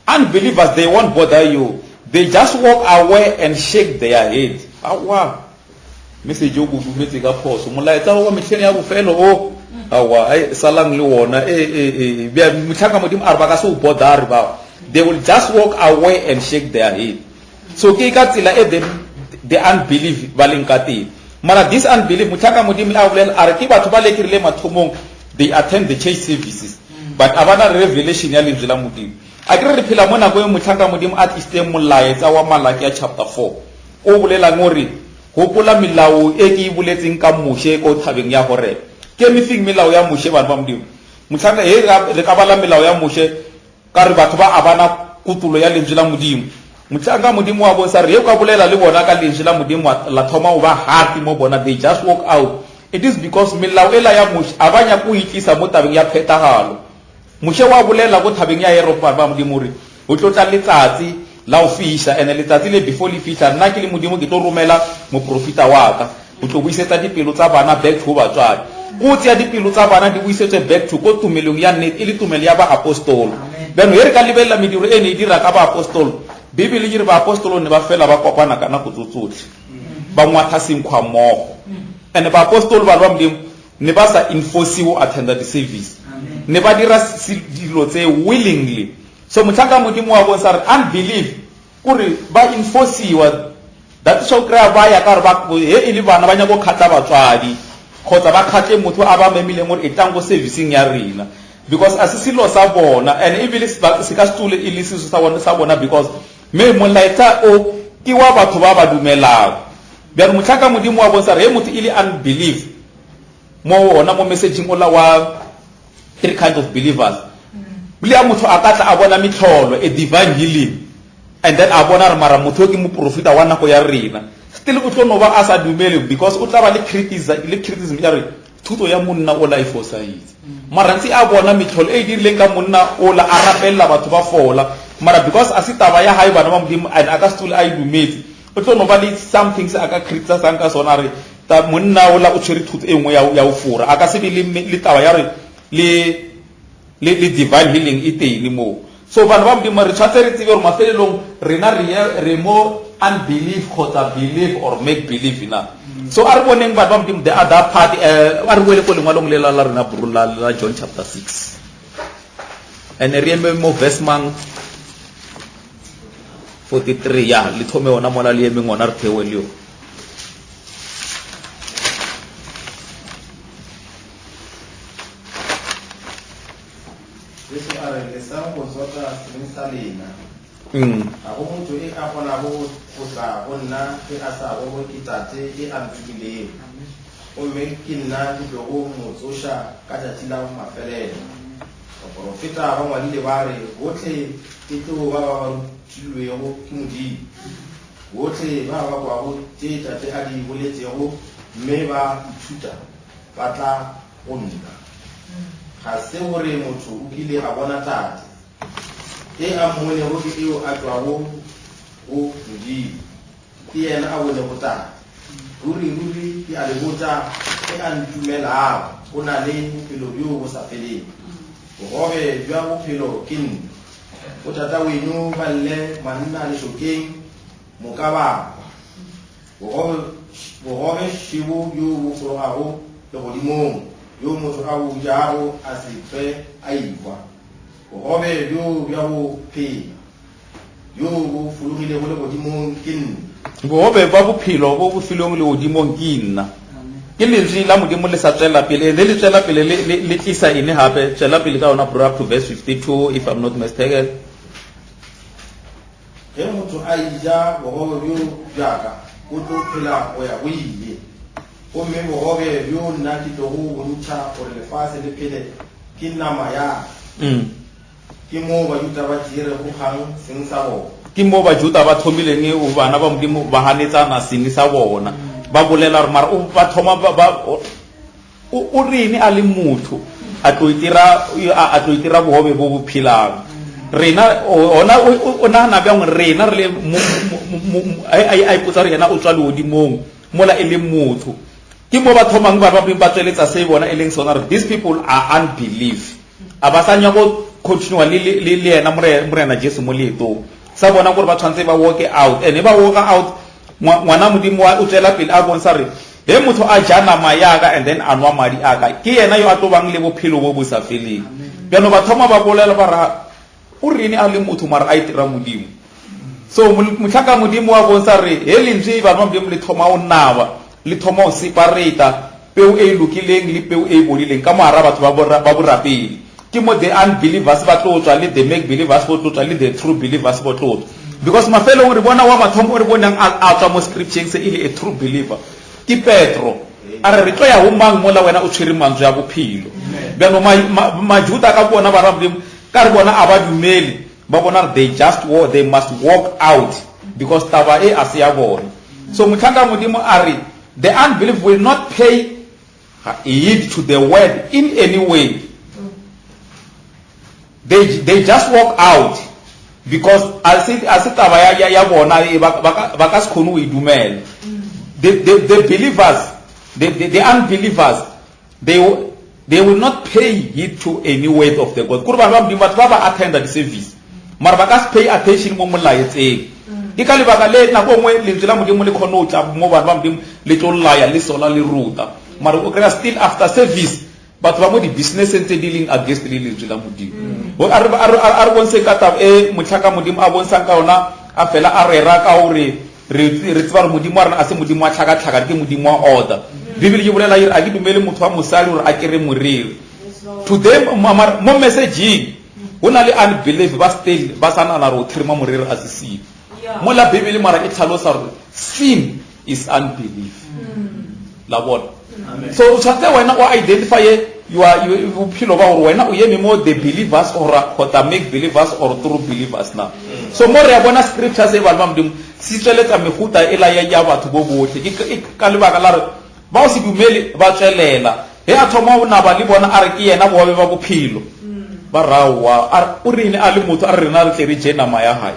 unbelievers they won't bother you they just walk away and shake their head awa message o go dumetse ka phoso molaetsa wa metlhene ya bofelo o awa salang le wona bia motlhaka modimo a re ba ka se o bother ba they will just walk away and shake their head so ke ka tsela the unbelief ba leng ka teng mara this unbelief motlhaka modimo a bolela a re ke batho ba lekirile mathomong they attend the church services but abana revelation ya lentswe la modimo a ke re phela mona go motlhaka modimo a tliste molaetsa wa Malaki ya chapter 4 o bolela ngore gopola melao e ke ibuletseng ka moshe ko thabeng ya hore ke mefeng melao ya moshe ba modimo motlhaka re ka bala melao ya moshe ka re batho ba abana kutulo ya lentswe la modimo motlhaka modimo wa bonsa re ka bolela le bona ka lentswe la modimo la thoma o ba hati mo bona they just walk out it is because melao ela ya moshe abanya go itlisa mo tabeng ya phethagalo moshe wa bolela go thabeng ya Europa ba modimo re o tlotla letsatsi la o fisha ene letsatsi le before le fisha nna ke le modimo ke tlo romela mo profita wa ka o tlo buisetsa dipelo tsa bana back to batswadi go tsia dipelo tsa bana di buisetse back to ko tumelong ya nnete ile tumelo ya ba apostol beno re ka lebella mediro ene e dira ka ba apostol Bibele e re ba apostol ne ba fela ba kopana kana go tsotsotse ba ngwatha sinkgwa mmogo ene ba apostol ba modimo ne ba sa enforce o attend the service ne ba dira dilo tse willingly so motlhaka modimo wa bonsa re unbelief kore ba enforciwa that so kra ba ya ka re ba he ile bana ba nya go khatla batswadi khotsa ba khatle motho a ba memile ngore etango servicing ya rena because asisilo sa bona and even se ka stule ile siso sa bona because me molaetsa o ke wa batho ba ba dumelang bja motlhaka modimo wa bonsa re motho ile unbelief mo ona mo messaging ola wa three kinds of believers bile motho a ka tla a bona mitlholo a divine healing and then a bona re mara motho ke mo profita wa nako ya rena still o tlo no ba a sa dumele because o tla ba le criticism ya re thuto ya monna o la ifosaize mara ntse a bona mitlholo e dirileng ka monna o la a rapella batho ba fola mara because a se taba ya hae bana ba modimo and a ka stula a idumetse o tlo no ba le something se aka criticize ka sona re ta monna o la o tshwere thuto e nngwe ya o fora aka se be le taba ya re le divine healing e teng mo so bana ba modimo re tshwatse re tsebe gore mafelelong rena re mo unbelief kgotsa believe or make believe na so a re boneng bana ba modimo the other part a re boele ko lengwalong le la rena brulla la John chapter 6 and re eme mo verse mang 43 ya le thome ona mola le eme ngwana re thewe le yo a go motho e a kgona go tla go nna e a sa go ke tate e a ntshukileng gomme ke nna ke tlo go motsosha ka tšatši la mafelelo baprofeta ba ngwadile ba re botlhe ke tlo ba ba rutilwego ke modimo botlhe ba ba kwago tše tate a di boletšego mme ba ithuta ba tla go nna ga se gore motho o kile a bona tate e a mmonego ke eo a tšwago go modimo ke yena a bonego tate ruri ke a le botša e a ntumelago go na le bophelo bjo bo sa feleng bogobe bja bophelo ke nne botata weno ba lle manna lešokeng mokabakwa bogobe šebo bjo bo fologago legodimong yo motho a bo jago a se tswe a ikwa bogobe bjo bja go phela yo bo fologilego legodimong ke nne bogobe ba bophelo bo bo filweng legodimong ke nna ke lentswe la modimo le sa tswela pele le tswela pele le tlisa ene gape tswela pele ka ona up to verse 52 if I'm not mistaken ge motho a ija bogobe bjo bjaka o tlo phela go ya go ile gomme bogobe bjo nna ke tlo go bontšha gore lefase le phele ke nama ya ke mo bajuta ba dire go kgang seng sa bona ke mo bajuta ba thomileng o bana ba modimo ba hanetsana seng sa bona ba bolela gore mara o ba thoma o rene a le motho a tlo itira bogobe bo bo phelang rena ona o nagana bjang rena re le a ipotsa re yena o tswa legodimong mola e le motho ke mo ba thomang ba tsweletsa se bona e leng sona re these people are unbelief a ba sa nyako continue le yena morena Jesu mo leetong sa bona gore ba tshwantse ba walk out and ba walk out ngwana modimo wa o tswela pele a bontsha re he motho a ja nama yaka and then a nwa madi aka ke yena yo a tlo bang le bophelo bo bo sa feleng bjano ba thoma ba bolela ba ra o rene a le motho mara a itira modimo so motlhaka modimo wa bontsha re he lentswe ba ba modimo le thoma o naba le thoma o separata peu e lokileng le peu e bodileng ka moara batho ba borapele ke mo the unbelievers ba tlo tswa le the make believers ba tlo tswa le the true believers ba tlo tswa because mafelo re bona wa mathomo re bonang a tswa mo scriptures se ile a true believer ke Petro a re tlo ya ho mang mola wena o tshwere mantswe ya bophelo bjano majuta ka bona ba rabodimo ka re bona a ba dumele ba bona they must walk out because taba e a se ya bona so motlhaka modimo a re the unbelief will not pay heed to the word in any way. They just walk out because asitaba ya bona ba ka se khone o idumela. The believers, the unbelievers, they will not pay heed to any word of the God. Kurba ba mdimo ba ba attend the service mara ba ka se pay attention mo molaetseng ke ka lebaka le na go ngwe lentswe la modimo le khone o tla mo ba mdimo le tlo laya le sola le ruta mara o kry still after service batho ba mo di business tse dealing against le lentswe la modimo bo a re bonse ka taba e motlhaka modimo a bontsang ka ona a fela a rera ka hore re tseba re modimo a rena a se modimo a tlhaka ke modimo wa order bibele e bolela ire a ke dumele motho wa mosadi hore a kere moriri to them mo messaging hona le unbelief ba still ba sana na ro trima moriri a se sile mo la bibele mara e tlhalosa hore sin is unbelief la bona so o tshwantse wena o identify you are bophelo ba gore wena o eme mo the believers or the make believers or true believers na. So mo re bona scriptures e ba modimo se tsweletsa mehuta ela ya batho bo botle ke ka lebaka la re ba o se dumele ba tswelela he a thoma o naba le bona a re ke yena bobe ba bophelo ba rawa o rene a le motho a re rena re tle re jena maya hae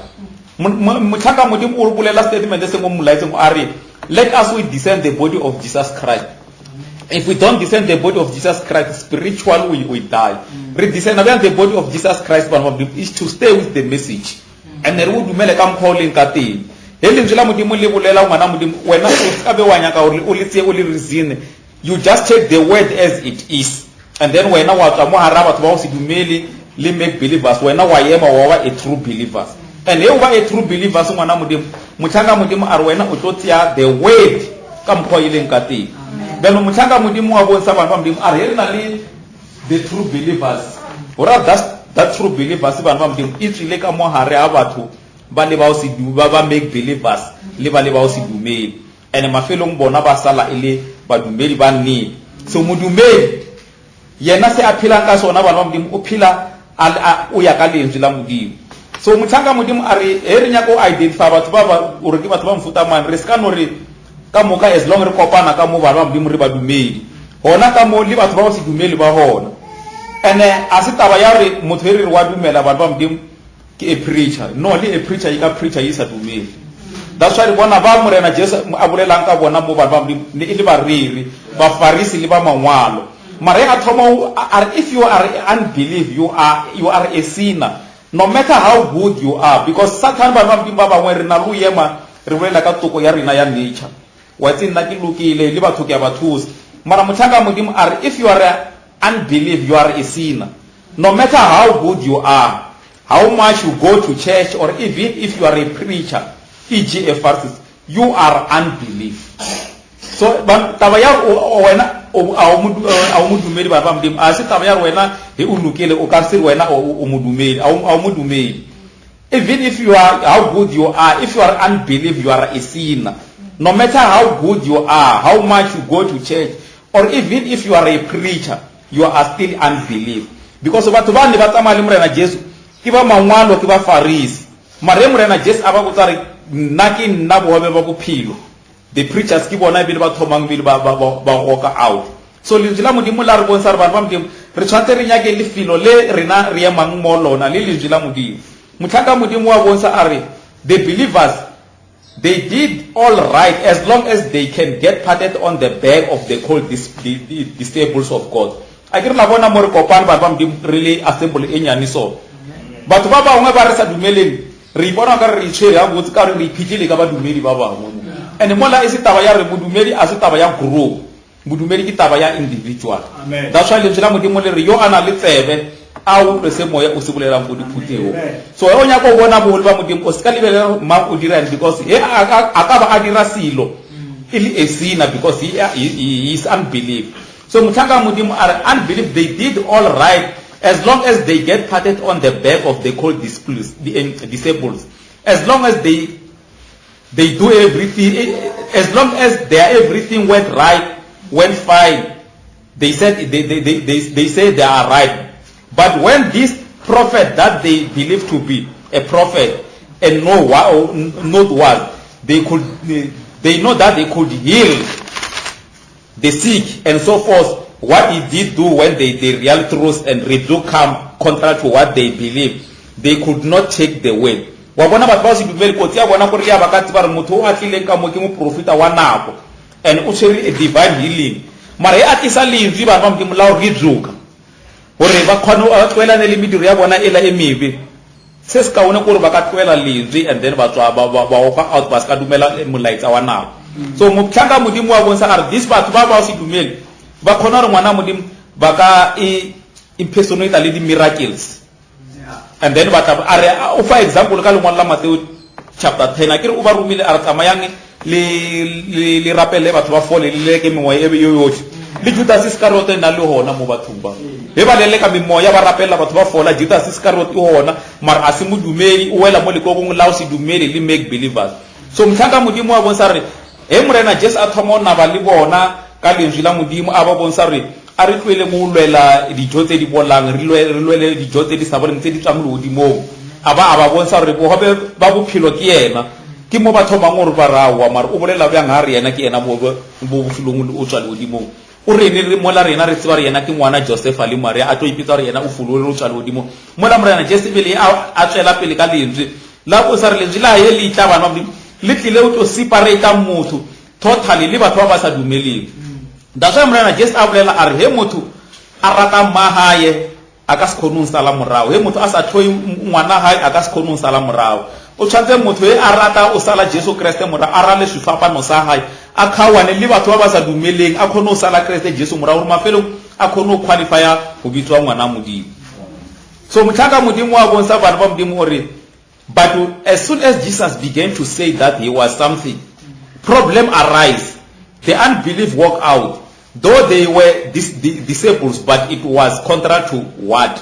motlhaka modimo o bolela statement se mo molaetseng a re let us we descend the body of Jesus Christ. If we don't descend the body of Jesus Christ, spiritually we die. We descend the body of Jesus Christ is to stay with the message. And then we do make come calling kati. You just take the word as it is. And then when I make believers, when I am a true believer. And you are a true believer, the word come calling kati. Then muchanga mudimu abo nsaba mdimu are the true believers. Ora that true believers ba mdimu itrile ka mo hare abatho ba le ba o se duba ba make believers le ba o se dumeli. Ene mafelong bona ba sala ile ba dumeli ba ni. So mudumeli yena se aphila ka sona ba mdimu o phila o ya ka lentswe la modimo. So muchanga mudimu are re nya go identify batho ba o re ke batho ba mfuta man re ska no re ka moka as long re kopana ka mo ba modimo re ba dumedi hona ka mo le batho ba se dumeli ba hona ene a se taba ya re motho re wa dumela ba modimo ke a preacher no le a preacher ka preacher isa dumeli. That's why re bona ba morena Jesus a bolelang ka bona mo ba modimo ne ile ba riri ba farisi le ba mangwalo mare a thoma if you are unbelief you are a sinner no matter how good you are because Satan ba modimo ba bangwe re na lu yema re bolela ka toko ya rena ya nature. What's in that lukile liba to give a tools. Maramutanga mudim are if you are unbelief, you are a sinner. No matter how good you are, how much you go to church, or even if you are a preacher, e.g. a Pharisee, you are unbelief. So tabaya wena awumudumeli baba mdim asi tabaya wena he ulukile ukasiri wena umudumeli awumudumeli. Even if you are how good you are, if you are unbelief, you are a sinner. No matter how good you are, how much you go to church, or even if you are a preacher, you are still unbelief. Because watu bani batamali mrena Jesu, kiba mangwalo kiba farisi. Mare mrena Jesu aba kutari naki nabo wabe bakuphilo. The preachers kibo na bili bathomang bili ba walk out. So linjila mudimu la ribon sarban bamdim richante rinyake lifilo le rina riyamang molo na li linjila mudimu. Mutaka mudimu wa bonsa are the believers. They did all right as long as they can get patted on the back of the cold disciples of God. I get la bona more kopan babam really assemble enyani so. But baba unga ba resa dumeli ri bona ka ri chere a botse ka ri phitile ka ba dumeli ba bangwe. And mola isi taba ya re budumeli ase taba ya group. Budumeli ki taba ya individual. Amen. That's why le tsela modimo le re yo ana le tsebe a o re se moya o se bolelang go diphuteo. So o nya go bona bo le ba modimo o se ka lebele ma o dira because he aka ba a dira silo ili a sinner because he is unbelief. So mutanga modimo are unbelief, they did all right as long as they get patted on the back of the cold disciples, as long as they do everything, as long as everything went right, went fine, they said they say they are right. But when this prophet that they believe to be a prophet and not what they know that they could heal the sick and so forth, what he did do when the real truth and rebuke come contrary to what they believe, they could not take the word. Wabona batho ba bibele kotsi ya bona gore ya bakati ba re motho a tlile ka mo ke mo profeta wa nako and o tshwere a divine healing mara ya tisa linzi ba ba modimo la o ridzuka gore ba khona a tswela ne le mediro ya bona ela emibe se se ka ona gore ba ka tswela linzi and then ba tswa ba ofa out ba ska dumela molaitsa wa nako. So mo tlhanga modimo wa bonsa are this batho ba se dumele ba khona re ngwana modimo ba ka impersonate le di miracles. And then for example ka lengwa la Matthew chapter 10 akere o ba rumile a tsamayang le rapele batho ba fole le ke memoya e yo yotlhe le Judas Iscariot na le hona mo bathong ba he ba lele ka memoya ba rapela batho ba fola Judas Iscariot o hona mara a se modumedi o wela mo lekogong la o se dumedi le make believers. So mthanga modimo wa bonsa re he morena Jesus a thoma na ba le bona ka lentswe la modimo a ba bonsa re a re tlwele mo lwela dijo tse di bolang re lwele dijo tse di sa boleng tse di tswang le godimong a ba bontsha gore bogobe ba bophelo ke yena ke mo ba thomang gore ba rawa mara o bolela bjang ga re yena ke yena mo bofelong o tswa le godimong o re mola rena re tseba re yena ke ngwana Joseph le Maria a tlo ipitsa re yena o fulole o tswa le godimong mola morena Jesu pele a tswela pele ka lentswe la o sa re lentswe la ye le tla bana ba le tlile o tlo separate motho totally le batho ba sa dumeleng that's why morena Jesu a bolela a re he motho a rata mahaye a ka se khone sala morao he motho a sa tlhoi ngwana hae a ka se khone sala morao o tshwantse motho he a rata o sala Jesu Kriste morao a rale swifapano sa hae a khawane le batho ba sa dumeleng a khone o sala Kriste Jesu morao re mafelo a khone o qualifya go bitswa ngwana modimo so motlhaka modimo wa bonsa bana ba modimo hore but as soon as Jesus began to say that he was something problem arise the unbelief walk out though they were disciples but it was contrary to what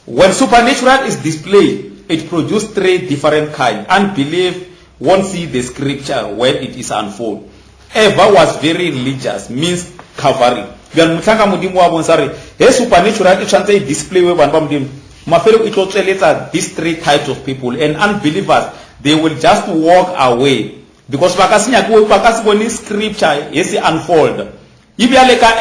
when supernatural is displayed it produced three different kinds unbelief won't see the scripture when it is unfold Eva was very religious means covering bjang motlhaka modimo wa bonsa re he supernatural e tshwantse e display we bana ba modimo mafelo e tlo tseletsa these three types of people and unbelievers they will just walk away because ba ka se bone scripture yes unfold ibjale ka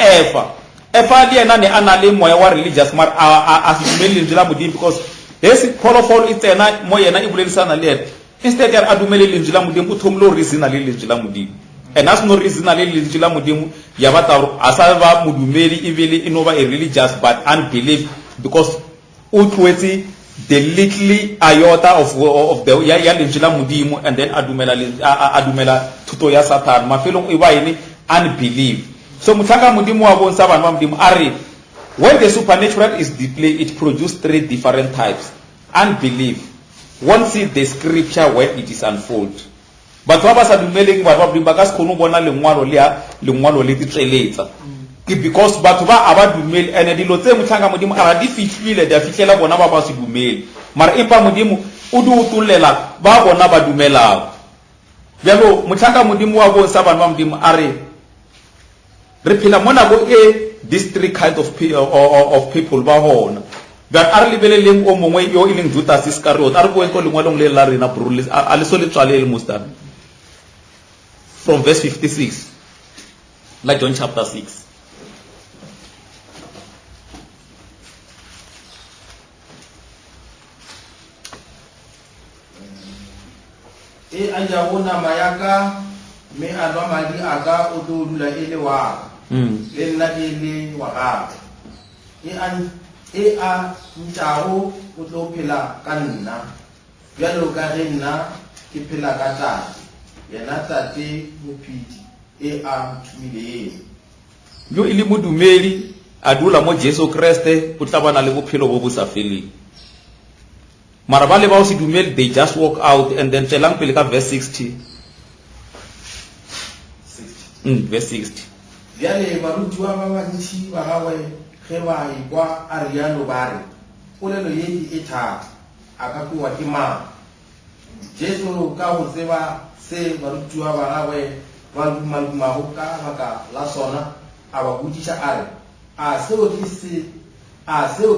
Eva le yena ne ana le moya wa religious mar a dumele lentswe la modimo because yes colorful e tsena mo yena e bulelisana le yena instead ya a dumele lentswe la modimo o thomlo reason le lentswe la modimo and as no reason le lentswe la modimo ya batla a sa ba modumeli ebile inova a religious but unbelief because o tlwetse the little iota of the ya lentswe la modimo and then adumela thuto ya Satan mafelong e ba ene unbelief so motlhaka modimo wa bonsa bana ba modimo are when the supernatural is displayed it produces three different types unbelief won't see the scripture when it is unfold batho ba ba sa dumeleng ba modimo ba ka se khone bona lengwalo le titseletsa because batho ba aba dumele ene dilo tse motlhaka modimo a di fitlhile di fitlela bona ba ba se dumele mara empa modimo o di utulela ba bona ba dumelago bjalo motlhaka modimo wa bonsa bana ba modimo are re phela mona go these three kinds of people ba hona but are lebeleleng o mongwe yo e leng Judas Iscariot are go go lengwalong le la rena bro a le so le tswale le mustard from verse 56 like John chapter 6 e anja bona mayaka me alwa madi aga o do dula ele wa le nna ele wa ga e a ntao o tlo phela ka nna bjalo ka ge nna ke phela ka tate yena tate mophidi e a mthumileng yo ile modumedi a dula mo Jesu Kriste o tla bana le bophelo bo bo sa feleng mara ba le ba o se dumedi they just walk out and then tselang pele ka verse 60 verse 60 bjale barutiwa ba bantši ba gagwe ge ba ekwa a rialo ba re polelo ye e thata a ka kwewa ke mang Jesu ka go tseba se barutiwa ba gagwe ba dumadumago ka baka la sona a ba botšiša a re a seo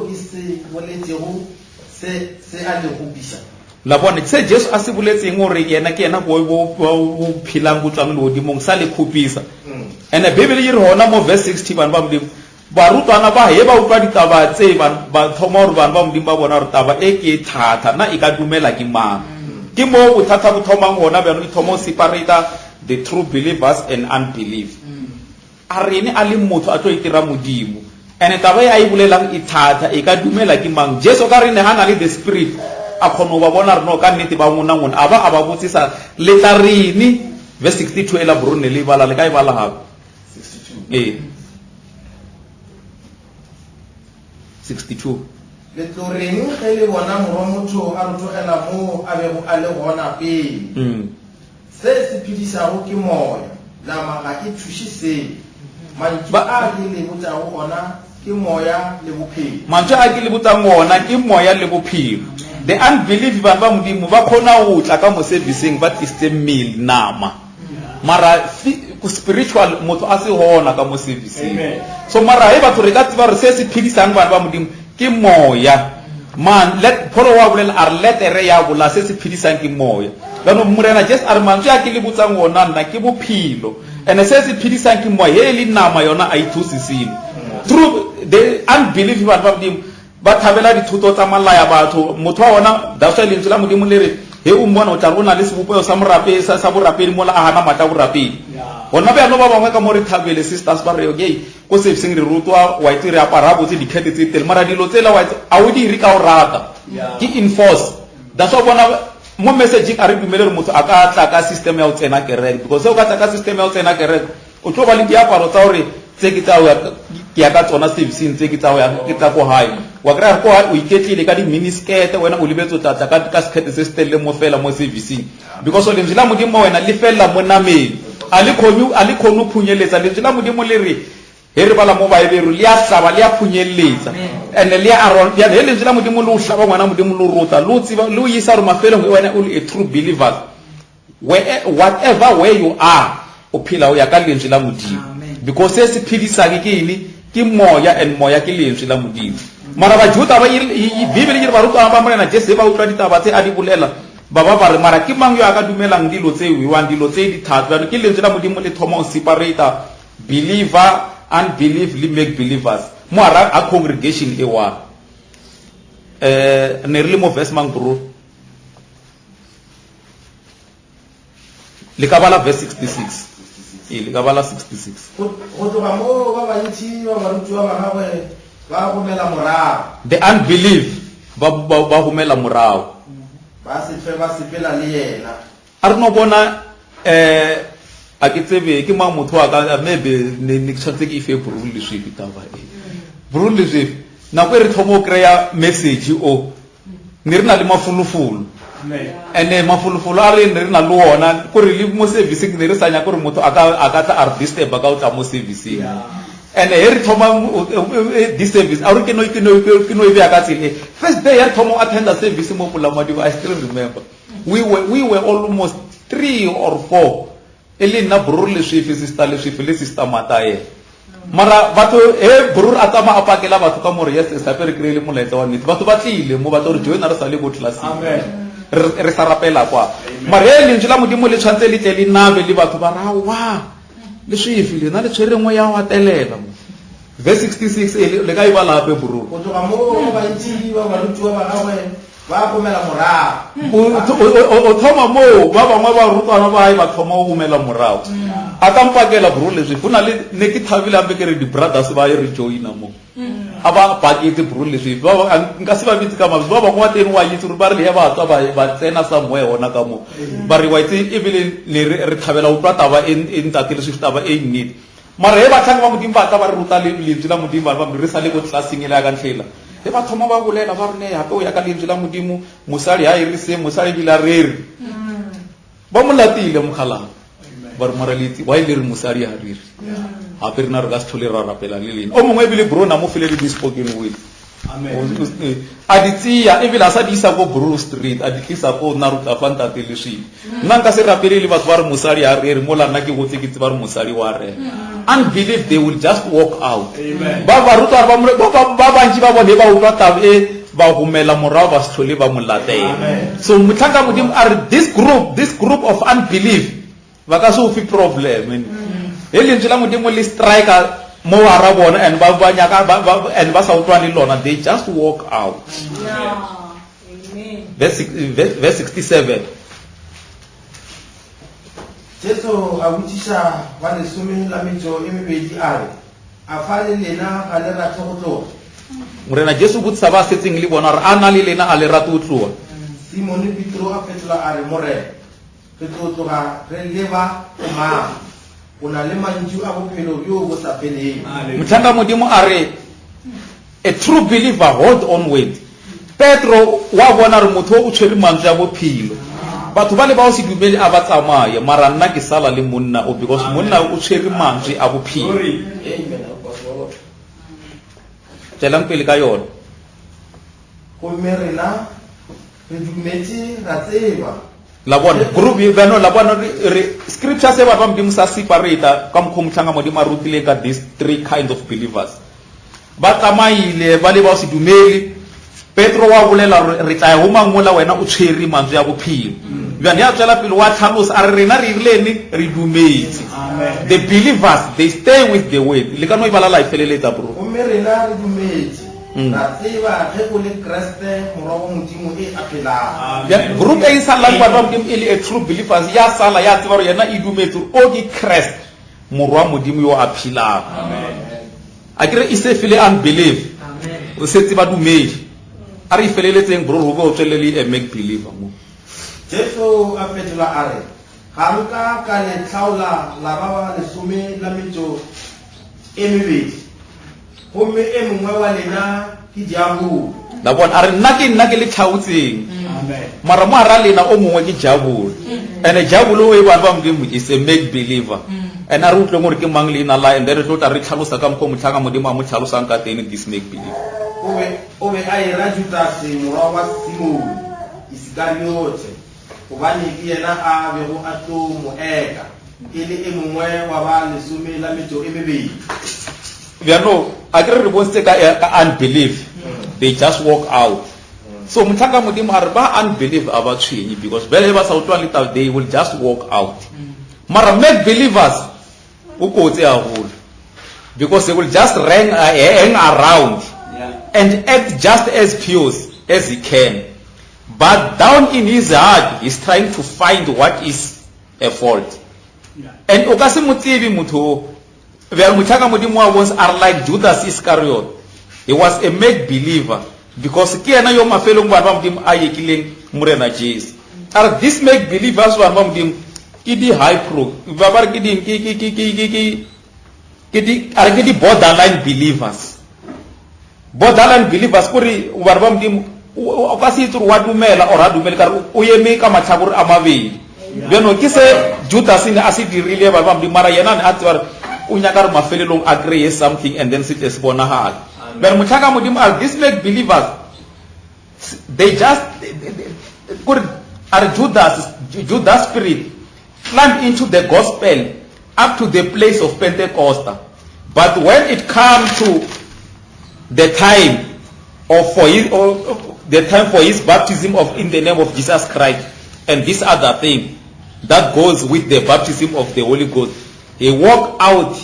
ke se boletšego se a le go bisa la bona se Jesu a se boletseng gore yena ke yena go philang go tswang le godimong sa le khopisa and Bible e re hona mo verse 60 bana ba modimo ba rutwana ba he ba utlwa ditaba tse ba thoma gore bana ba modimo ba bona gore taba e ke thata na e ka dumela ke mang ke mo bothata bo thomang hona ba no ithomo separate the true believers and unbelief a rene a le motho a tlo itira modimo ene taba ya e bolelang e thata e ka dumela ke mang Jesu ka rene hana le the spirit a khono ba bona reno ka nnete ba ngona ngona aba botsisa le tla rini verse 62 ela brone le bala le ka e bala ha 62 62 le tlo reng ge le bona mo motho a rotogela mo a bego a le gona pele se se phedisago ke moya nama ga e thuše seo mantšu a ke le botsago gona ke moya le bophelo mantšu a ke le botsang ona ke moya le bophelo the unbelief ba modimo ba khona go tla ka mo servicing ba tliste mmele nama mara spiritual motho a se hona ka mo service. Amen. So mara he batho re ka tseba re se se phedisang bana ba modimo ke moya. Man, let Paulo wa bolela are letere ya bola se se phedisang ke moya. Bano morena just are mantswe a ke le botsang ona nna ke bophelo. And se se phedisang ke moya he le nama yona a ithusisile. Through the unbelief ba modimo ba thabela dithuto tsa malaya batho motho wa ona that's why lentswe la modimo le re he o mmona o tla rona le sebopeo sa morape sa borapedi mola a hana mata borapedi. Ona ba no ba bangwe ka mo re thabele sisters ba re okay ko se seng re rutwa wa itse re apara botse dikete tse tele mara dilo tsela wa itse a o di ri ka o rata ke enforce that's why bona mo message a re dumele re motho a ka tla ka system ya o tsena kereke because o ka tla ka system ya o tsena kereke o tlo ba le diaparo tsa hore tse ke tsa ya ka tsona servicing tse ke tsa ya ke tsa ko hae wa kra ko ha o iketlile ka di mini skirt wena o lebetso tla ka skirt se stelle mo fela mo servicing because o lentswe la modimo wena le fella mo nameli ali khonu phunyeletsa lentswe la modimo le re he re bala mo baebelo le ya hlaba le ya phunyeletsa and le ya aron ya le lentswe la modimo le o hlaba ngwana modimo le ruta le o tsiba le o yisa re mafelo wena o a true believer whatever where you are o phila o ya ka lentswe la modimo because se se phidisa ke ene ke moya and moya ke lentswe la modimo mara ba juta ba bibele ke ba rutwa ba morena Jese ba utlwa ditaba tse a di bolela baba ba re mara ke mang yo aka dumelang dilo tse wiwang dilo tse di thatwa ke lentswe la modimo le thoma o separator believer unbelief le make believers mo a congregation e wa ne re le mo verse mang bro le ka bala verse 66 le ka bala 66 go tloga mo ba bantsi ba barutwa ba gagwe ba gomela morao the unbelief ba gomela morao ba se sepela le yena a re no bona a ke tsebe ke mang motho a ka maybe ne tshwantse ke ife brule le swipe taba brule le swipe na go re thomo kreya message o ne re na le mafulufulu ene mafulufulu a re ne re na le ona go re le mo service ne re sanya go re motho a ka tla a disturb ka o tla mo service and here thoma this service a re ke no e be ka tsile first day here thoma attend the service mo Pulamadibogo. I still remember we were almost 3 or 4 ele na brur le swife sister le swife le sister matae mara batho brur atama apakela batho ka more yes sa pere krele molaetsa wa nnete batho ba tlile mo batho re joina re sa le go class amen re sa rapela kwa mara lentswe la modimo le tshwantse le tle le nabe le batho ba ra wa le swife le na le tshwere ngwe ya wa telela verse 66 le ka iba lape brur go tloga mo bantsi ba barutwa ba gagwe ba gomela morao o thoma mo ba bangwe ba rutwana ba ba thoma o gomela morao a ka mpakela bro le swi funa le ne ke thabile ambe ke re di brothers ba re joina mo aba pakete bro le swi ba nka se ba bitse ka mabitso ba bangwe wa teng wa yitse re ba re le ba tswa ba tsena somewhere hona ka mo ba re wa itse e bile le re thabela o twa taba en tatile swi taba e nnete mara he ba thanga ba modimo ba tla ba re ruta le lentswe la modimo ba re sa le go classing ile ka ntlela he ba thoma ba bolela ba re ne hape o ya ka lentswe la modimo mosadi ha e re se mosadi bila rere ba molatile mokhala ba re mara letsi wa ile re mosadi ha rere hape re na re ka se thole ra rapela le lena o mongwe bile bro na mo fele di spoken word amen a di tsia e bila sa di isa go Bro Street a di tlisa go na ruta fanta tele swi nna nka se rapele le batho ba re mosadi ha rere mola nna ke go tse ke tse ba re mosadi wa re unbelief they will just walk out amen ba ba ruta ba bantsi ba bone ba utlwa taba e ba gomela morao ba shlole ba molatela so motlhanka modimo are this group of unbelief ba ka so fi problem e lentswe la modimo le striker mo wa ra bona and ba nyaka and ba sa utlwa le lona they just walk out amen verse 67 Jesu a botsisa ba le some la metso e mebedi a re a fa le lena ga le rata go tloga morena Jesu botsisa ba setseng le bona re a na le lena a le rata go tloga Simon Petro a fetola a re more re tloga re leba ma una le mantšu a bophelo yo bo sa feleng motlhanka modimo a re a true believer hold on wait Petro wa bona re motho o tshwere mantswe a bophelo batho ba le ba o se dumele a ba tsamaye mara nna ke sala le monna o because monna o tshwere mantswe a bophelo tselang pele ka yona go merena re dumetse ra tseba labona group bano labona scripture se ba bamdi musa separate ka mkhomtlanga mo di marutile ka these three kinds of believers ba tsamaile ba le ba se dumeli Petro wa bolela re tla homa ngola wena o tshwere manzo ya bophelo bjane ya tsela pele wa tlhalosa a re rena re rileni re dumetse the believers they stay with the word le ka no ibala la ifeleletsa bro o me rena re dumetse ra tseba ge o le Kriste morogo modimo e apela group e sala ba modimo e le a true believers ya sala ya tseba re yena e dumetse o ke Christ morwa modimo yo a phila a kire e se fele unbelief o se tseba dumedi a re ifeleletseng bro go o tswelele a make believer mo Jesu a fetola a re ga nka ka le tlhaola la ba ba lesome la metso e mebedi gomme e mongwe wa lena ke diabolo la bona a re nna ke le tlhautseng mara mo ara lena o mongwe ke diabolo ene diabolo o e ba modimo is a make believer ene a re utlwe gore ke mang le ina la and re tlotla re tlhalosa ka mokgo motlhanga modimo a mo tlhalosang ka teng this make believer o be a ira Judas morwa wa Simon Iskariote gobane ke yena a bego a tlo mo eka e le e mongwe wa ba lesome la metso e mebedi bjano a kere re bonse ka unbelief they just walk out so motlhanga modimo a re ba unbelief a ba tshwenye because bele ba sa utlwa le they will just walk out mara make believers o kotse haholo because they will just hang around and act just as pious as he can but down in his heart he's trying to find what is a fault and o ka se motsebi motho bja motlhanga modimo wa bonse are like Judas Iscariot he was a make believer because ke yena yo mafelong ba modimo a yekileng morena Jesus are this make believers ba modimo ke di high pro ba ba ke di borderline believers kuri ba modimo o ka se itse wa dumela or a dumela ka o yeme ka matlhabore a mabedi bjano ke se Judas ne a se dirile ba modimo mara yena ne a tswa o nyaka re mafelelong a kreye something and then se tle se bonagala but motlhaka modimo are these make believers they just are Judas spirit climb into the gospel up to the place of Pentecost but when it comes to the time for his baptism in the name of Jesus Christ and this other thing that goes with the baptism of the Holy Ghost he walk out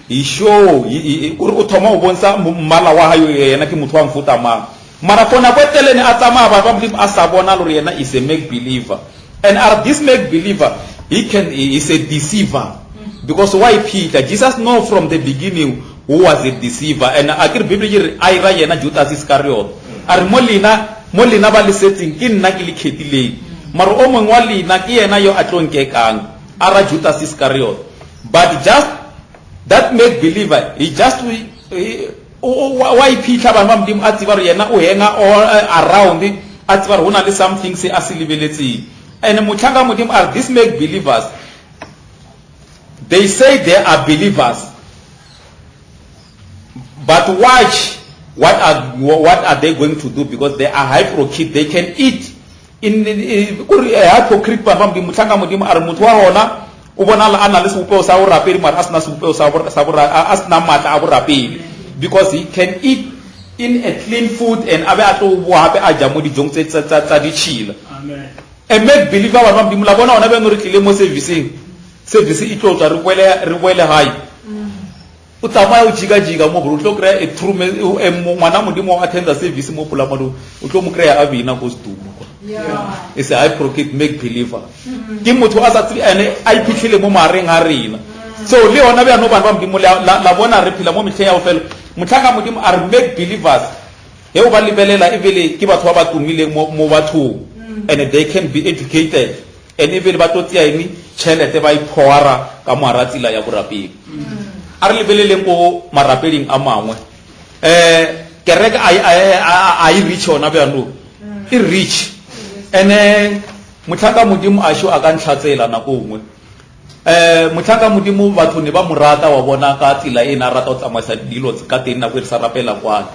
he show o thoma o bonsa mmala wa hayo yena ke motho wa mfuta mang mara kona botelene a tsamaya ba modimo a sa bona le yena is a make believer and are this make believer he is a deceiver because why Peter Jesus know from the beginning who was a deceiver and akere Bible re a ira yena Judas Iscariot are molina ba le setting ke nna ke le khetileng mara o mongwe wa lena ke yena yo a tlonkekang ara Judas Iscariot but just that make believer he just why Peter ba modimo a tsiba re yena o henga around a tsiba re hona le something se a se lebeletseng and motlhanga modimo are these make believers they say they are believers but watch what are they going to do because they are hypocrite they can eat in hypocrite ba modimo motlhanga modimo are motho wa hona o bona la ana le sepopeo sa o rapedi mara asna sepopeo sa asna matla a bo rapedi because he can eat in a clean food and abe a tlo bo hape a ja mo dijong tsa di chila amen a make believer ba modimo la bona ona be ngore tlile mo service e tlo tswa re boele high o tsamaya o jiga mo bro o tlo kry a true ngwana modimo wa attend service mo Pulamadibogo o tlo mo kry a bina go stumo it's a hypocrite make believer ke motho a sa tsile ene a iphitlhile mo mareng a rena so le ona be no bana ba modimo la bona re phela mo metlhe ya ofelo motlhaka modimo are make believers he o ba lebelela ebele ke batho ba tumileng mo bathong and they can be educated and ebele ba totsia ene chelete ba iphora ka moaratsila ya borapedi a re lebeleleng go marapeding a mangwe kereka ai reach ona be no e reach ene motlhaka modimo a sho a ka ntlhatsela nako ngwe motlhaka modimo batho ne ba morata wa bona ka tsela ena rata o tsamaisa dilo ka teng na go re sa rapela kwa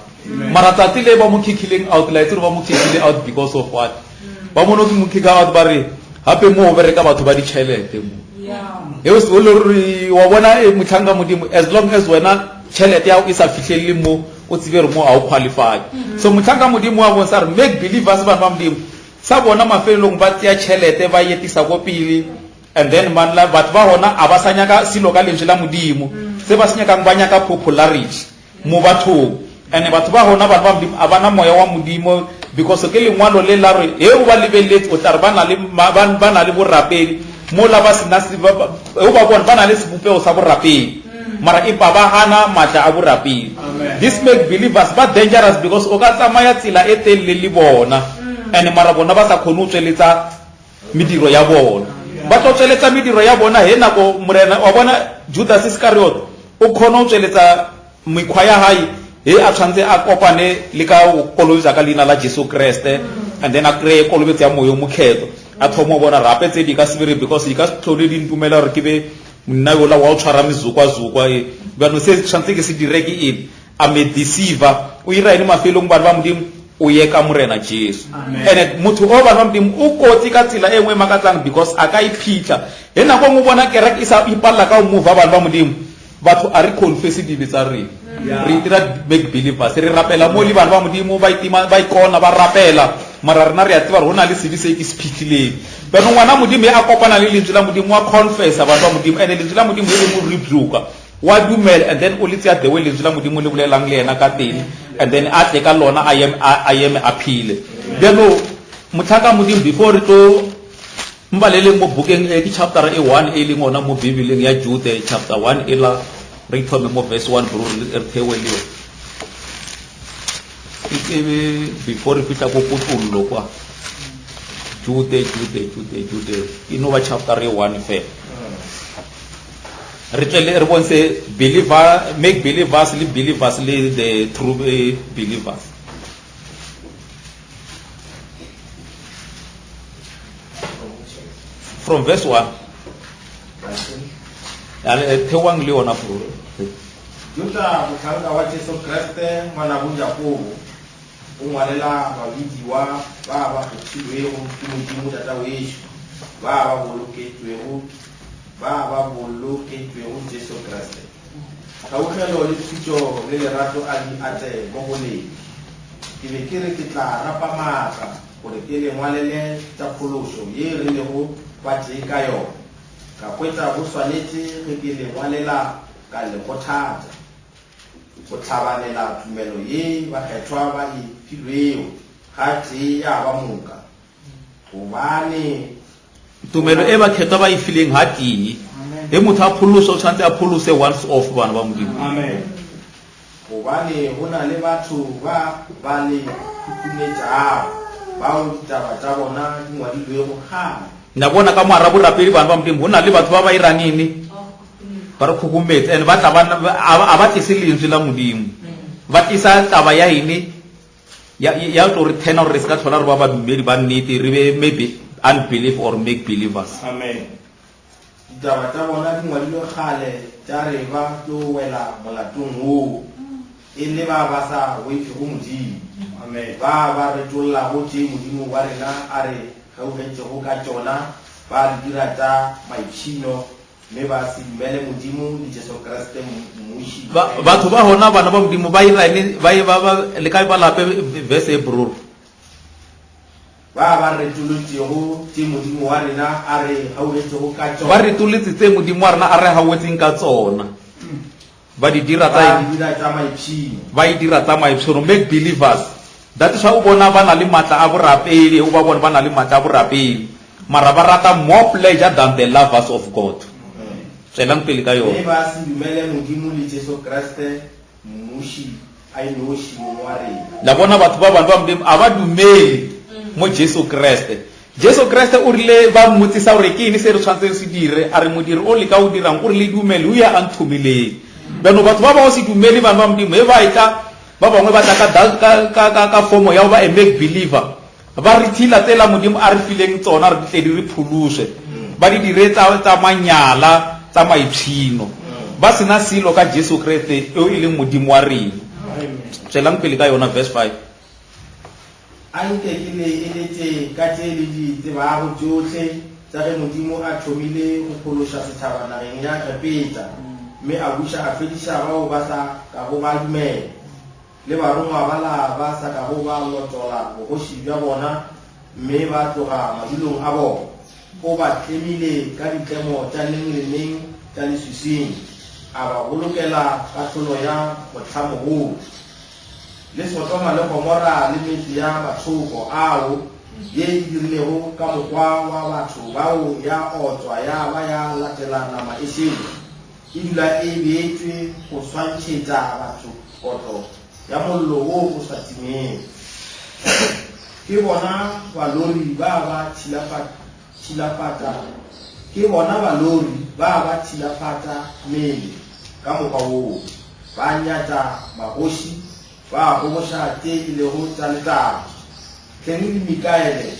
mara tsatsi le ba mo kickileng out la itse ba mo kickile out because of what ba mo no ke mo kick out ba re hape mo bereka batho ba ditšhelete mo Yeah. e o se le re wa bona motlhanka modimo as long as wena tšhelete ya o e sa fihlelle mo o tsebe re mo a o qualify so motlhanka modimo wa bona sa re make believers ba modimo sa bona mafelong ba tšea tšhelete ba yetisa go pele and then man la batho ba hona a ba sanya ka silo ka lentswe la modimo se ba senya kang ba nyaka popularity mo bathong and batho ba hona ba modimo a bana moya wa modimo because ke lengwalo le la re e o ba lebeletse o tla re ba na le borapedi mo la ba sina o ba bona ba na le sebopego sa borapedi mara ipa ba hana matla a borapedi this make believers ba dangerous because o ka tsamaya tsela e telele le bona and mara bona ba sa khone o tsweletsa mediro ya bona ba tlo tsweletsa mediro ya bona he nako morena wa bona Judas Iscariot o khone o tsweletsa mekgwa ya hae he a tshwantse a kopane le ka kolobetsa ka leina la Jesu Kriste and then a kreye kolobetsa ya moyo mokhetho a thomo bona rape tse di ka sebere because di ka tlhole di ntumela re ke be monna yo la wa o tshwara mezukwa e ba no se tshwantse ke se direke e a me deceiver o ira ene mafelong ba modimo o ye ka morena Jesu and motho o ba modimo o kotsi ka tsela engwe makatsang because a ka iphitla he nako mo bona kereke isa ipalla ka o move ba modimo batho a re confess di betsa re dira make believers re rapela mo le bana ba modimo ba itima ba ikona ba rapela mara rena re a tseba rona le se ke speakile ba no ngwana modimo a kopana le lentswe la modimo wa confess ba modimo ene lentswe la modimo le mo rebuke wa dumela and then o le tsia the way lentswe la modimo le bolelang le yena ka teng and then a tle ka lona I am appeal beno mothaka modimo before re to mbalele mo bookeng ke chapter e 1 e leng ona mo Bibeleng ya Jude chapter 1 e la re thome mo verse 1 bro re thewele ikebe before re fita go potullo kwa Jude ino ba chapter 1 fe re tlele re bonse believer make believers le the true believers from verse 1 thewang le ona bro Juta motlhanka wa Jesu Kriste ngwana bo Jakobo o ngwalela babidiwa ba ba kgethilwego ke Modimo tata weso ba boloketswego Jesu Kriste kaogelo le thuto le lerato a di ate mo boleng ke be ke re ke tla rapa maatla gore ke le ngwalele tsa pholoso ye re lego ba tee ka yona ka kwetsa go tshwanetse ge ke le ngwalela ka le kgothatsa go tlhabanela tumelo ye bakgethwa ba e filwego ga tee ya ba moka gobane tumelo e bakgethwa ba e fileng ga tee he motho a pholoso o tshwanetse a pholose once off bana ba modimo amen gobane go na le batho ba le khukhunetšago bao ditaba tsa bona di ngwadilwego gane na bona ka moara borapedi bana ba modimo go na le batho ba ba irang ene ba re khukhumetse and ba tla a ba tlise lentswe la modimo ba tlisa taba ya ene ya tlo re tena gore re se ka tlhola re ba badumedi ba nnete re be maybe unbelief or make believers amen ditaba tsa bona di ngwadilwe gale tsa re ba tlo wela molatong oo e le ba sa boife go modimo amen ba retolola go tee modimo wa rena a re gaugetsego ka tsona ba dira tsa maitšhino mme ba se dumele modimo le Jesu Kriste mmuši batho ba hona bana ba modimo ba irane ba le ka ba lape verse e bro ba retolotšego tse modimo wa rena a re gaugetsego ka tsona ba retoletse tse modimo wa rena a re gaugetseng ka tsona ba di dira tsa maitšhino ba e dira tsa maitšhino make believers that is how o bona ba na le matla a borapedi o ba bona ba na le matla a borapedi mara ba rata more pleasure than the lovers of God tselang pele ka yona ba se dumele modimo le Jesu Kriste mmuši a inoši mo wa rena la bona batho ba bana ba modimo a ba dumele mo Jesu Kriste o rile ba mmotsisa gore ke ene se re tshwanetse se dire a re modiri o le ka o dirang o re le dumele o ya anthumileng beno batho ba ba o se dumele bana ba modimo e ba itla ba bangwe ba tla ka fomo ya go ba a make believer ba re thila tsela modimo a re fileng tsona re tle di re pholose ba di dire tsa manyala tsa maitšhino ba sena silo ka Jesu Kriste eo e leng modimo wa rena tselang pele ka yona verse 5 a nke ke le eletse ka tse le di tsebago tsotlhe tsa ge modimo a thomile go phološa setšhaba nageng ya Repeta, mme a buša a fediša bao ba sa ka go ba dumela le barongwa ba sa ka go ba lotola bogoši bja bona, mme ba tloga madulong a bona. O ba tlemile ka ditlemo tša neng le neng tša lesusing, a ba bolokela kahlolo ya motlhamogolo. Le Sodoma le Gomora le metse ya mathoko ao ye e dirilego ka mokgwa wa batho bao ya otswa ya ba ya latela nama e šele, e dula e beetswe go swantšhetša batho kotlo ya mollo wo o sa timeng. Ke bona balori ba ba tšhilafata mele ka mokgwa woo, ba nyatša magoši, ba gogoša tše e lego tša letamo. Tleng le Mikaele.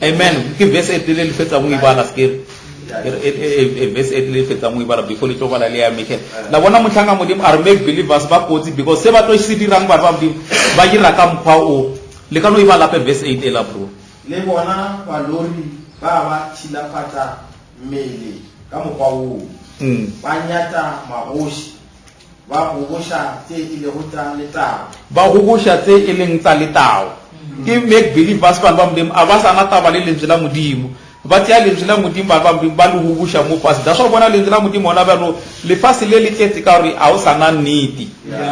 Amen. Ke verse e tele le fetsa mo ibala skere. Verse e tele fetsa mo ibala before le tlo bala le ya make. La bona motlhanga modimo are make believers ba kotsi because se ba tlo se dirang ba modimo ba dira ka mokgwa o. Le ka no ibala pe verse 8 ela bro. Le bona balori ba tšhilafata mmele ka mokgwa woo, ba nyata magoši, ba gogoša tše e lego tša letao. Ba gogoša tše e leng tša letao. Ke make believers ba modimo a ba sana taba le lentswe la modimo, ba tšea lentswe la modimo ba modimo ba le gogoša mo fase. That's why bona lentswe la modimo ona ba no le fase le le tletse ka gore a o sana nnete.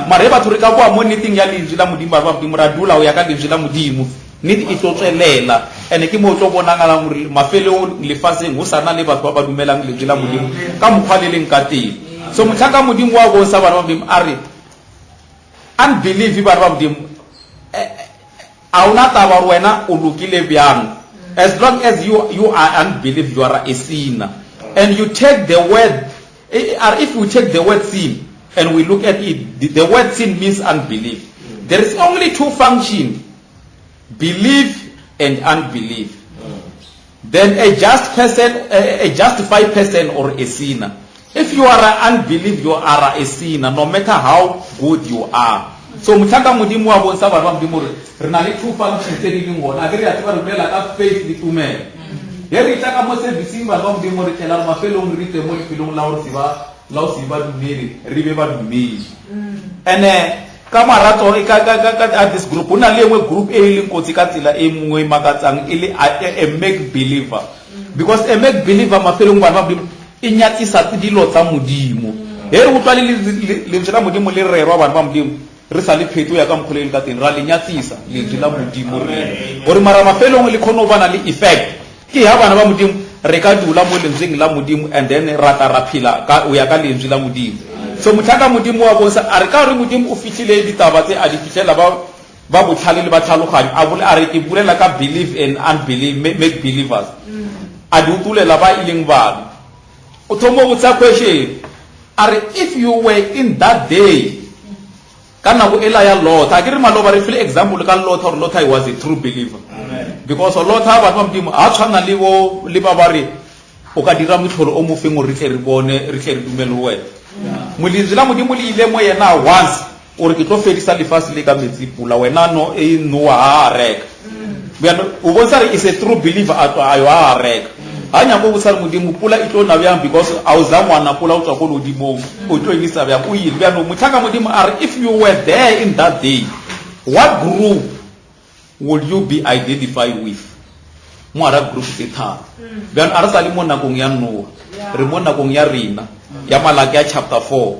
Mara e batho re ka boa mo nneteng ya lentswe la modimo ba modimo ra dula o ya ka lentswe la modimo. Nnete e tlo tswelela, ene ke mo o tlo bonagala gore mafelong lefaseng go sana le batho ba ba dumelang lentswe la modimo ka mokgwa le leng ka teng. So motlhaka modimo wa bonsa bana ba modimo a re unbelief bana ba modimo a una taba wena o lokile bjang. As long as you are unbelief, you are a sinner. And you take the word, or if we take the word sin and we look at it, the word sin means unbelief. There is only two functions, belief and unbelief. Then a just person, a justified person or a sinner. If you are an unbelief, you are a sinner, no matter how good you are. So mutaka modimo wa bonsa ba modimo re na le two functions tse di leng gona ke re a tswa re bolela ka faith le tumelo. Ye re tla ka mo servicing ba modimo re tlela mafelong re temo le felong la o siba dumele re be ba dumele. Ene ka marato ka this group una le engwe group e leng kotsi ka tsela e mngwe makatsang e le a make believer, because a make believer mafelong ba modimo e nyatsisa tse dilo tsa modimo. He re utlwa le tsela modimo le rerwa bana ba modimo re sa le pheto ya ka mkholeng ka teng ra le nyatsisa le tsela modimo re gore mara mafelong le khono bana le effect ke ha bana ba modimo re ka dula mo lentseng la modimo and then rata ra phila ka o ya ka lentswe la modimo. So motlhaka modimo wa bonsa a re ka re modimo o fihlile ditaba tse a di fihlela ba botlhale le ba tlhaloganya a bole a re ke bulela ka believe and unbelieve make believers a di utulela ba ileng bana o thomo botsa question a re if you were in that day kana go ela ya Lot a ke re maloba re file example ka Lot or Lot I was a true believer. Amen. Because Lot ha ba modimo a tshwana le ba bare o ka dira motlholo o mo feng o re tle re bone re tle re dumele wena molinzi la modimo le ile mo yena once o re ke tlo fedisa lefase le ka metsi pula wena no e noa ha reka bjana o bonsa re is a true believer ayo ha reka hanya go botsa modimo pula e tlo na bjang because a o za ngwana pula o tswa go lodimo o tlo ingisa bjang o ile bjana motlhaka modimo are if you were there in that day what group would you be identified with? Mo ara group tse tharo bjana a re sa le mo nakong ya Noa re mo nakong ya rena ya Malaki ya chapter 4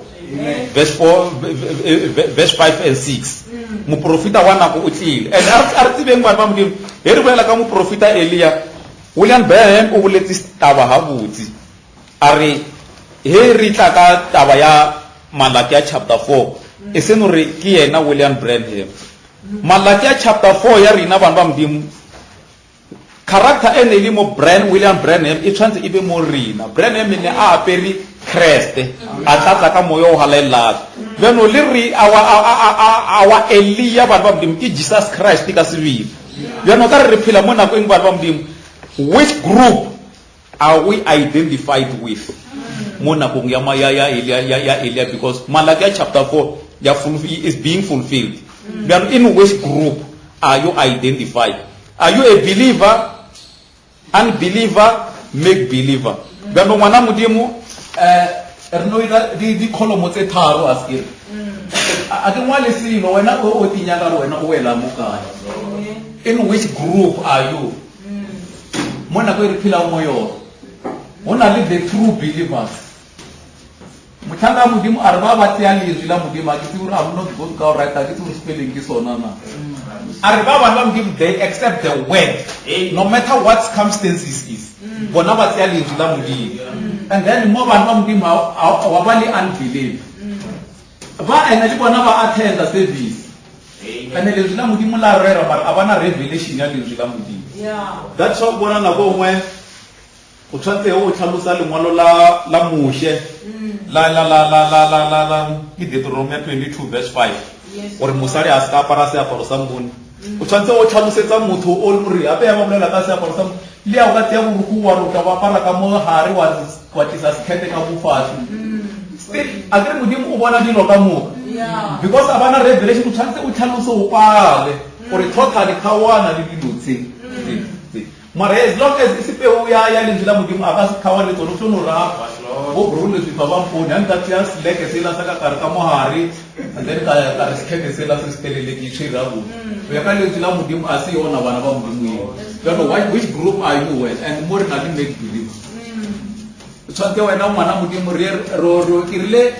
verse 5 and 6 mo profita wa nako o tlile and a re tsebeng bana ba modimo he re bolela ka mo profita Elia William Branham o boletse taba ha botse a re he re tla ka taba ya Malaki ya chapter 4 e se no re ke yena William Branham. Malaki ya chapter 4 ya rena bana ba modimo character ene le mo William Branham e tshwantse e be mo rena. Branham ne a apere Christ a tlatsa ka moyo o halela beno le re our Elia bana ba modimo ke Jesus Christ ka sebile beno ka re phela mo nako eng bana ba modimo which group are we identified with mo nakong ya Elia because Malaki chapter 4 is being fulfilled. Then in which group are you identified? Are you a believer, unbeliever, make believer bano ngwana modimo re no ira di kholomo tse tharo as ire a ke ngwale silo wena o tinyaka re wena o wela mo kae in which group are you mona go re phila mo yo hona le the true believers motlhanga modimo a re ba ba tseya lezwi la modimo a ke tsebe gore I'm not going to right a ke tsebe spelling ke sona na a re ba bana ba modimo they accept the word no matter what circumstances is bona ba tseya lezwi la modimo and then mo bana ba modimo wa ba le unbelief ba ena le bona ba attend the service and lezwi la modimo la rera but abana revelation ya lezwi la modimo that's why bona na go ngwe o tshwantse o tlhalosa lengwalo la moshe la ke Deuteronomy 22 verse 5 gore mosadi a ska apara seaparo sa mbone o tshwantse o tlhalosetsa motho o le gore ape ya ba bolela ka seaparo sa mbone le ya o ka tseya boruku wa rota ba apara ka mo gare wa tlisa sekete ka bofatshe still a ke modimo o bona dilo ka moka because abana revelation o tshwantse o tlhalose o pale gore totally khawana le dilo tse mara as long as isipeo ya lenzila modimo a ka se khawa le tsone tsono rapa bo brule se fa ba mpone a nka tsia seleke se la saka ka mo hare and then ka re sekete se la se spelele ke tshira bo ya ka lenzila modimo a se yona bana ba modimo you know which group are you with and more na le make believe tswante wena mwana modimo ro kirile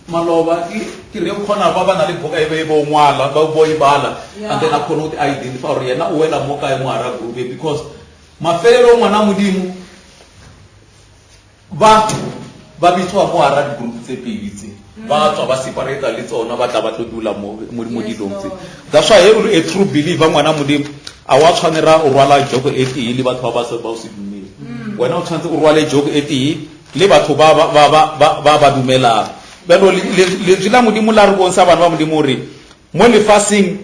maloba ke re khona ba bana le boka e bo ngwala ba bo ibala and then a khona uti identify or yena o wela mo kae mo ara group because mafelelo ngwana modimo ba bitswa mo ara group tse pedi ba tswa ba separate le tsona ba tla ba tlo dula mo dilong tse that's why a true believer ngwana modimo a wa tshwanera o rwala jogo e tee le batho ba o se dumele wena o tshwanetse o rwale jogo e tee le batho ba dumela bano le jila modimo la re bonsa bana ba modimo re mo lefasing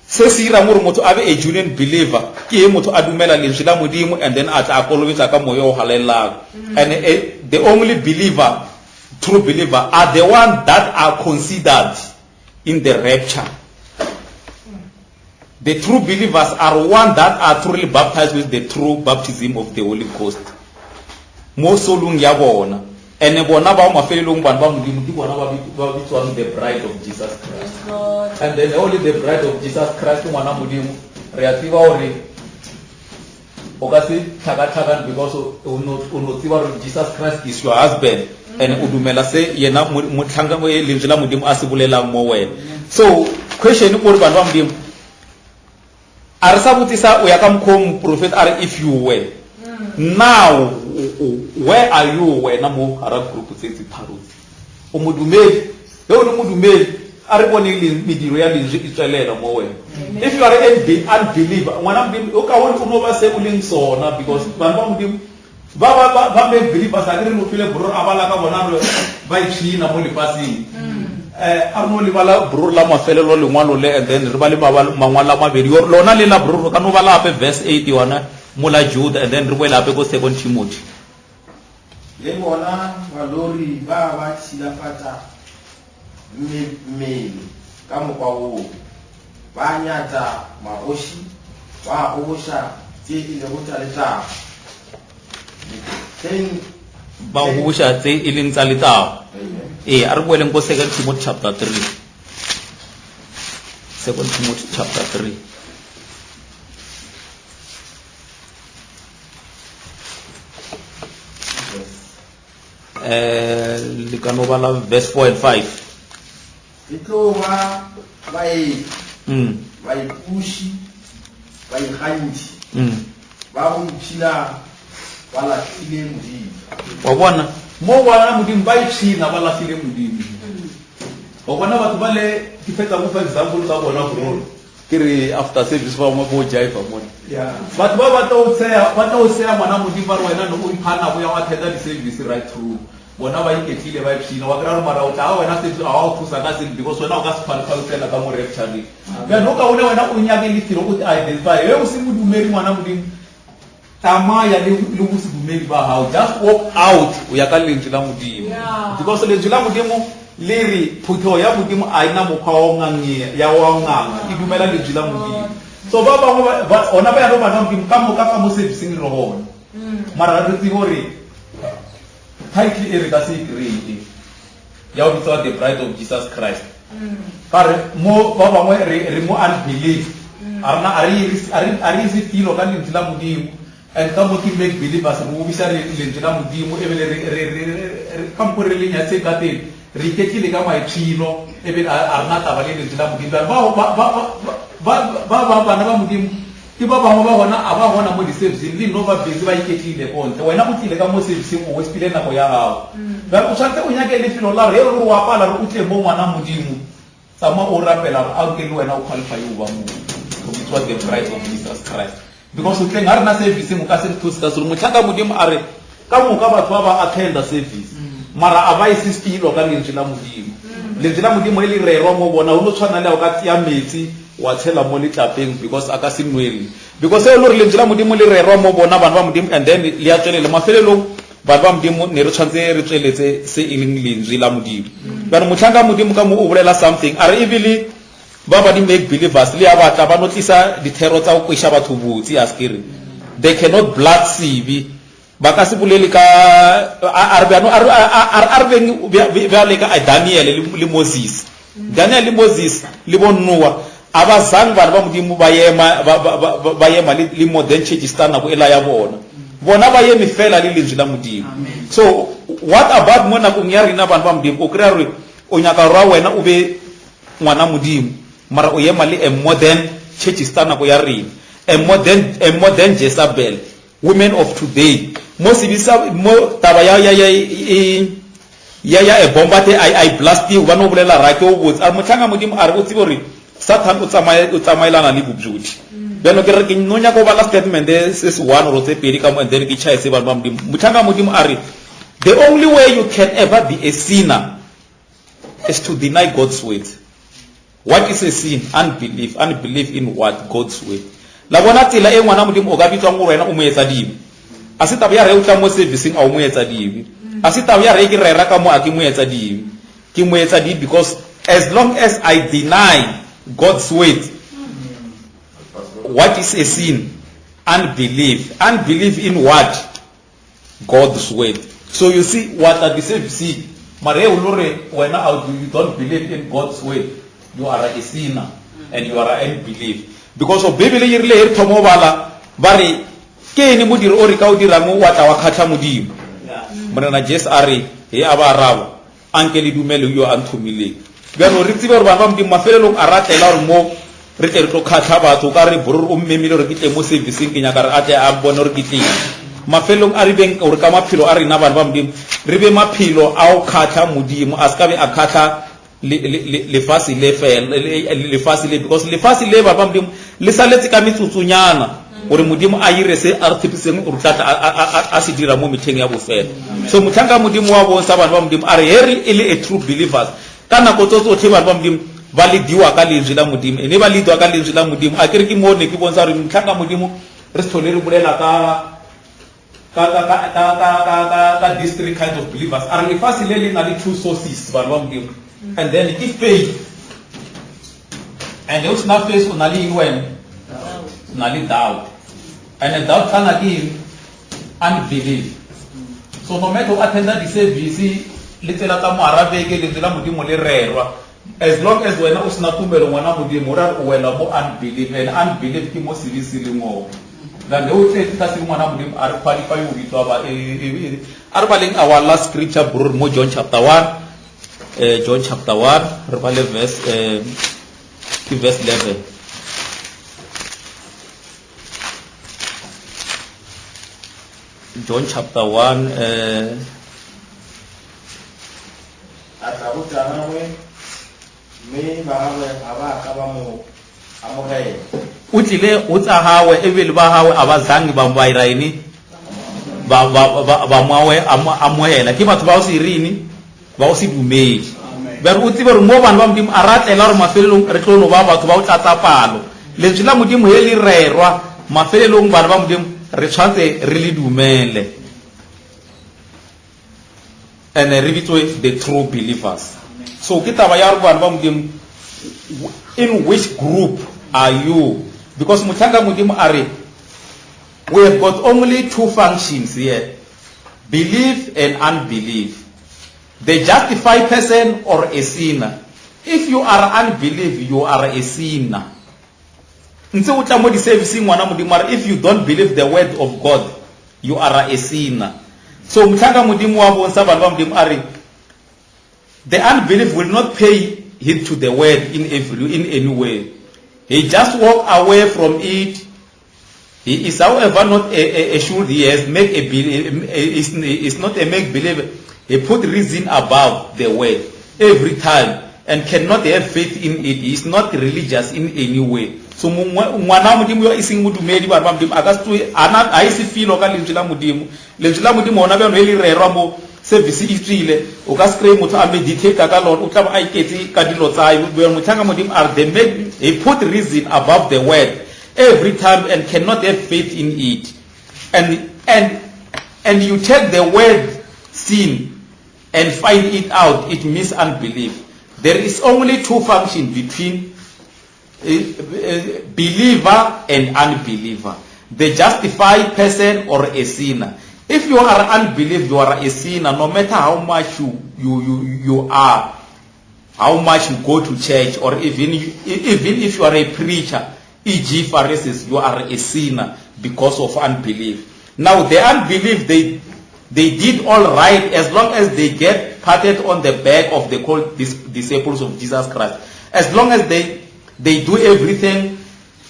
se se ira gore motho abe a genuine believer ke motho a dumela le jila modimo and then a tla kolobetsa ka moyo o halelang and the only believer true believer are the one that are considered in the rapture. The true believers are one that are truly baptized with the true baptism of the Holy Ghost. Mo solung ya bona ene bona ba mafelelong bana ba modimo di bona ba bitswang the bride of Jesus Christ. And then only the bride of Jesus Christ ngwana modimo re a tseba hore o ka se tlhaka because o no tseba hore Jesus Christ is your husband and o dumela se yena motlhanga mo lentswe la modimo a se bolelang mo wena. So question ko re bana ba modimo a re sa botsisa o ya ka mkhom prophet are if you were now where are you wena mo hara group tse tharo o modumedi yo no modumedi a re bone le mediro ya lentswe e tswelela mo wena. If you are an unbeliever ngwana modimo o ka wona o no ba se boleng sona because bana ba modimo ba make believers a re no file bro abala ka bona re ba itshina mo lefasing a no le bala bro la mafelelo lengwalo le and then re ba le mangwala mabedi lona le la bro ka no bala ape verse 8 yona mo la Jude and then re boela ape go 2 Timothy le bona valori ba tshilafatsa mmele ka mokwa o ba nyata maoshi ba osha tse ile go tsaleta ba husha tse e leng tsa letao a re boeleng go 2 Timothy chapter 3 2 Timothy chapter 3 le ka no bala verse 4 and 5 itlo ba pushi ba ikhanti ba go itshila wala tile modimo wa bona mo wana modimo ba itshina ba la tile modimo wa bona batho ba le ke fetsa mo for example ka bona go ke re after service ba mo bo jaiva mo batho ba batla o tseya ngwana modimo ba re wena no o iphana go ya wa theta di service right through bona ba iketlile ba itshina wa kra re mara o tla wena se a o thusa ka se because wena o ka se phana tsela ka mo rapture ya no ka wena o nyake le tiro o identify e o se modumedi ngwana modimo tamaya le go se dumedi ba hao just walk out o ya ka lentswe la modimo because lentswe la modimo le re phutho ya modimo a ina mokgwa o ngangea ya wa nganga e dumela lentswe la modimo so ba ona ba ya no bana modimo ka moka ka mo servicing re bona mara re tsebo re title e re ka se great ya o bitsa the bride of Jesus Christ pare mo ba bangwe re mo unbelief arna ari se tilo ka lentswe la modimo and ka mo ke make believers re ubisa re lentswe la modimo e bele re ka mo re le nyatse ka teng re ikekile ka maitshilo e bele arna taba le lentswe la modimo ba bana ba modimo ke ba bangwe ba bona a ba bona mo di-serviceng le no ba busy ba iketlile kontle wena o tlile ka mo serviceng o westile nako ya gago ba o tshwanetse o nyake lefelo la re re o apala re o tle mo ngwana modimo sama o rapela a ke le wena o qualify o ba mo o bitswa the bride of Jesus Christ because o tleng ga re na serviceng o ka se thusi ka selo motlhaka modimo a re ka moka batho ba ba attenda service mara a ba isistilo ka lentswe la modimo lentswe la modimo e le rerwa mo bona o no tshwana le o ka tseya metsi wa tshela mo letlapeng because aka se nwele because e le re lentswe la modimo le rerwa mo bona bana ba modimo and then le ya tswelela mafelelong bana ba modimo ne re tshwantse re tsweletse se e leng lentswe la modimo ba re motlhanka modimo ka mo o bolela something are ebile ba ba di make believers le ya batla ba no tlisa dithero tsa go kwisha batho botsi as kere they cannot blood sieve ba ka se bolele ka arbe ba le ka Daniel le Moses Daniel le Moses le bonnoa abazange bana ba modimo ba yema le modern church stana go ela ya bona ba yemi fela le lentswe la modimo so what about mona go nya rena bana ba modimo o kry re o nyaka rwa wena o be ngwana modimo mara o yema le a modern church stana go ya rena a modern Jezebel women of today mo sibisa mo taba ya e bomba te I blast you ba no bolela ra ke o botsa a motlhanga modimo a re o tsebo re Satan o tsamaelana le bobjuti beno ke re ke nonya go bala statement se se one ro tse pedi ka mo and then ke chaise ba modimo motlhanga modimo a re the only way you can ever be a sinner is to deny God's word. What is a sin? Unbelief in what? God's word. La bona tsela e ngwana modimo o ka bitswang go wena o mo etsa dibe a se taba ya re o tla mo servicing a o mo etsa dibe a se taba ya re ke rera ka mo a ke mo etsa dibe ke mo etsa dibe because as long as I deny God's word, what is a sin? Unbelief in what? God's word. So you see what are the same see mare ulore when you don't believe in God's word, you are a sinner and you are unbelief. Because of Bible ye re thomo bala bare ke ni modiro o re ka o dira mo wa tla wa khatla modimo morena Jesus are he abarabo anke le dumelo yo anthomile ga no re tsebe re ba modimo mafelelong a ratela re mo re tle re tlo khatla batho ka re bororo o mmemile re kitle mo servicing ke nyaka re ate a bona re kitle mafelelong a re beng o re ka maphelo a rena bana ba modimo re be maphelo a o khatla modimo a ska be a khatla le fasi le fel le fasi le because le fasi le ba modimo le saletse ka metsotsunyana gore modimo a ire se artificial o tla a se dira mo metheng ya bofela so motlhanka modimo wa bonsa bana ba modimo are here ile a true believers kana go tsotsotlhe bana ba modimo ba le diwa ka lentswe la modimo ene ba le diwa ka lentswe la modimo a kere ke mo ne ke bontsha re motlhanka modimo re sthole re bolela ka district kind of believers are le fasi le na le two sources bana ba modimo and then if faith and those not faith on ali when nali doubt and a doubt can again unbelief so no matter what attend the service little ta mo arabeke le tsela modimo le rerwa as long as wena o sna tumelo ngwana modimo ra o wela mo unbelief and unbelief ke mo service le mo la le o tle ka se ngwana modimo a re qualify o bitwa ba are ba leng our last scripture bro mo John chapter 1 John chapter 1 re ba le verse 11 John chapter 1 o tlile o tsa hawe e bele ba hawe abazangi ba mbairaini ba mwawe amohela ke batho ba o se rini ba o se dumedi ba re o tsebe re mo bana ba modimo a ratlela re mafelelong re tlono ba batho ba o tlatsa palo lentswe la modimo he le rerwa mafelelong bana ba modimo re tshwantse re le dumele and re bitswe the true believers so ke taba ya re bana ba modimo in which group are you because motlhanka modimo are we have got only two functions here, belief and unbelief. The justified person or a sinner. If you are unbelief, you are a sinner. If you don't believe the word of God, you are a sinner. So the unbelief will not pay heed to the word in any way. He just walk away from it. He is, however, not assured. He has make a is not a make believer. He put reason above the word every time and cannot have faith in it. He is not religious in any way. So mwana mudimu yo ising mudumedi ba mudimu agastu ana aisi filo ka lentswe la mudimu ona ba no eli rerwa mo service itrile o ka scream motho a meditate ka lord o tla ba iketse ka dilo tsa yu bo mothanga mudimu are the make he put reason above the word every time and cannot have faith in it. And you take the word sin and find it out, it means unbelief. There is only two functions between believer and unbeliever. The justified person or a sinner. If you are unbelief, you are a sinner. No matter how much you are, how much you go to church, or even if you are a preacher, e.g. Pharisees, you are a sinner because of unbelief. Now the unbelief, they did all right as long as they get patted on the back of the called disciples of Jesus Christ. As long as they do everything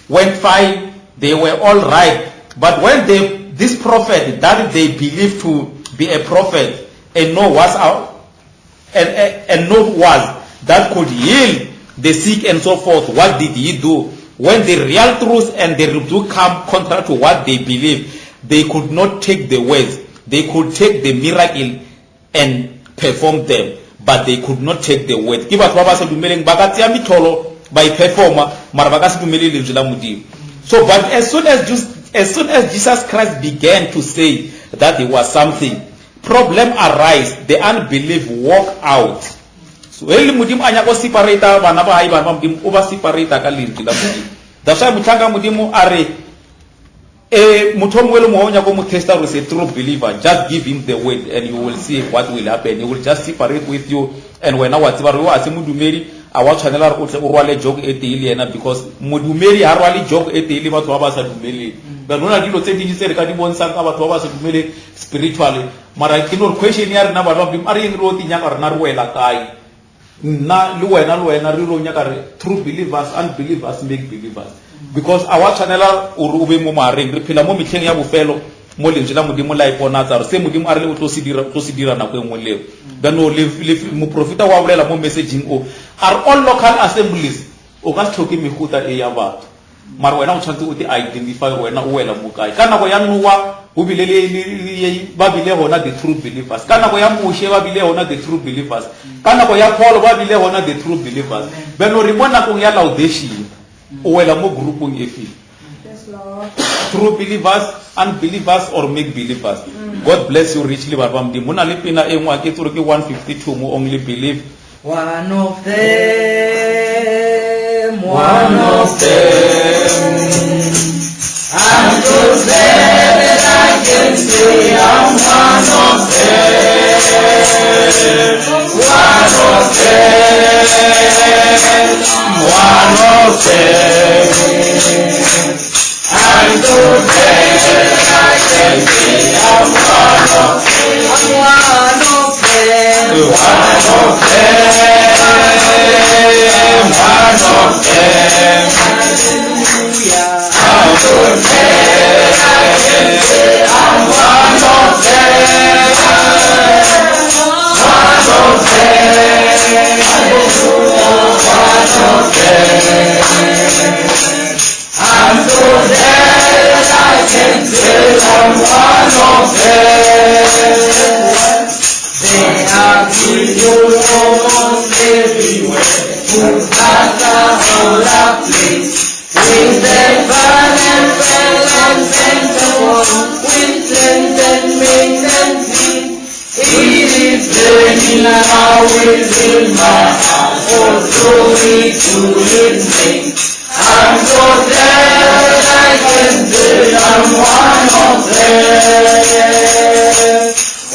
went fine, they were all right. But when this prophet that they believed to be a prophet and know was that could heal the sick and so forth, what did he do? When the real truth and the rebuke come contrary to what they believe, they could not take the words. They could take the miracle and perform them, but they could not take the word. Give us by performer, so but as soon as Jesus Christ began to say that he was something, problem arise, the unbelief walk out. So eli mudimu anyako separator bana ba hai bana mudimu over separator ka lentsi la mudimu. That's why muthanga mudimu are muthomwelo mo nya go mo testa re se true believer, just give him the word and you will see what will happen. He will just separate with you, and when wa tsiba re wa se modumedi a wa tshwanela re o tle o rwale jog e teile ena, because modumedi ha rwale jog e teile batho ba ba sa dumele ba nona dilo tse dintsi tse re ka di bontsang ka batho ba ba sa dumele spiritually. Mara ke no question ya rena ba ba are eng ro tinya ka rena re wela kai na le wena re ro nya ka re true believers, unbelievers make believers, because our channel o be mo mareng re phela mo metlheng ya bofelo mo lentswe la modimo la ipona tsa re se modimo a re le o tlo se dira na go engwe leo. Then o le mo profita wa bolela mo messaging o are all local assemblies o ka tlhoke mehuta e ya batho, mara wena o tshwantse o te identify wena o wela mo kae. Ka nako ya Noa o bile ba bile hona the true believers, ka nako ya Moshe ba bile hona the true believers, ka nako ya Paul ba bile hona the true believers. Beno re bona kong ya laudation o wela mo groupong e fe? Yes, Lord. True believers, unbelievers, or make believers. God bless you richly babamdi. Mona le pina e ngwa ke tsoro ke 152 mo only believe. One of them. I'm so glad that I can say I'm one of them. I'm so glad that I can say I'm one of them. They are people almost everywhere, who got the whole place. With their violent and sensible, with sense and make and see. It is burning now within my heart, for glory to His name. I'm so glad can say I'm one of them.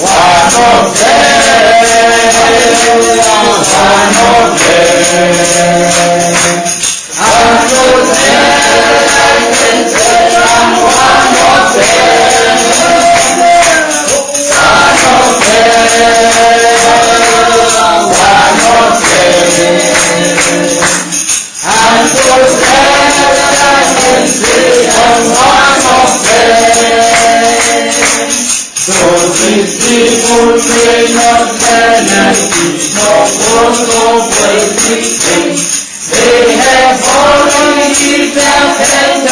One of them. One of them. I'm so glad I can say I'm one of them. One of them. One of them. I'm so glad I can say I'm one of them. So these people may not benefit, nor also break things. They have already their hands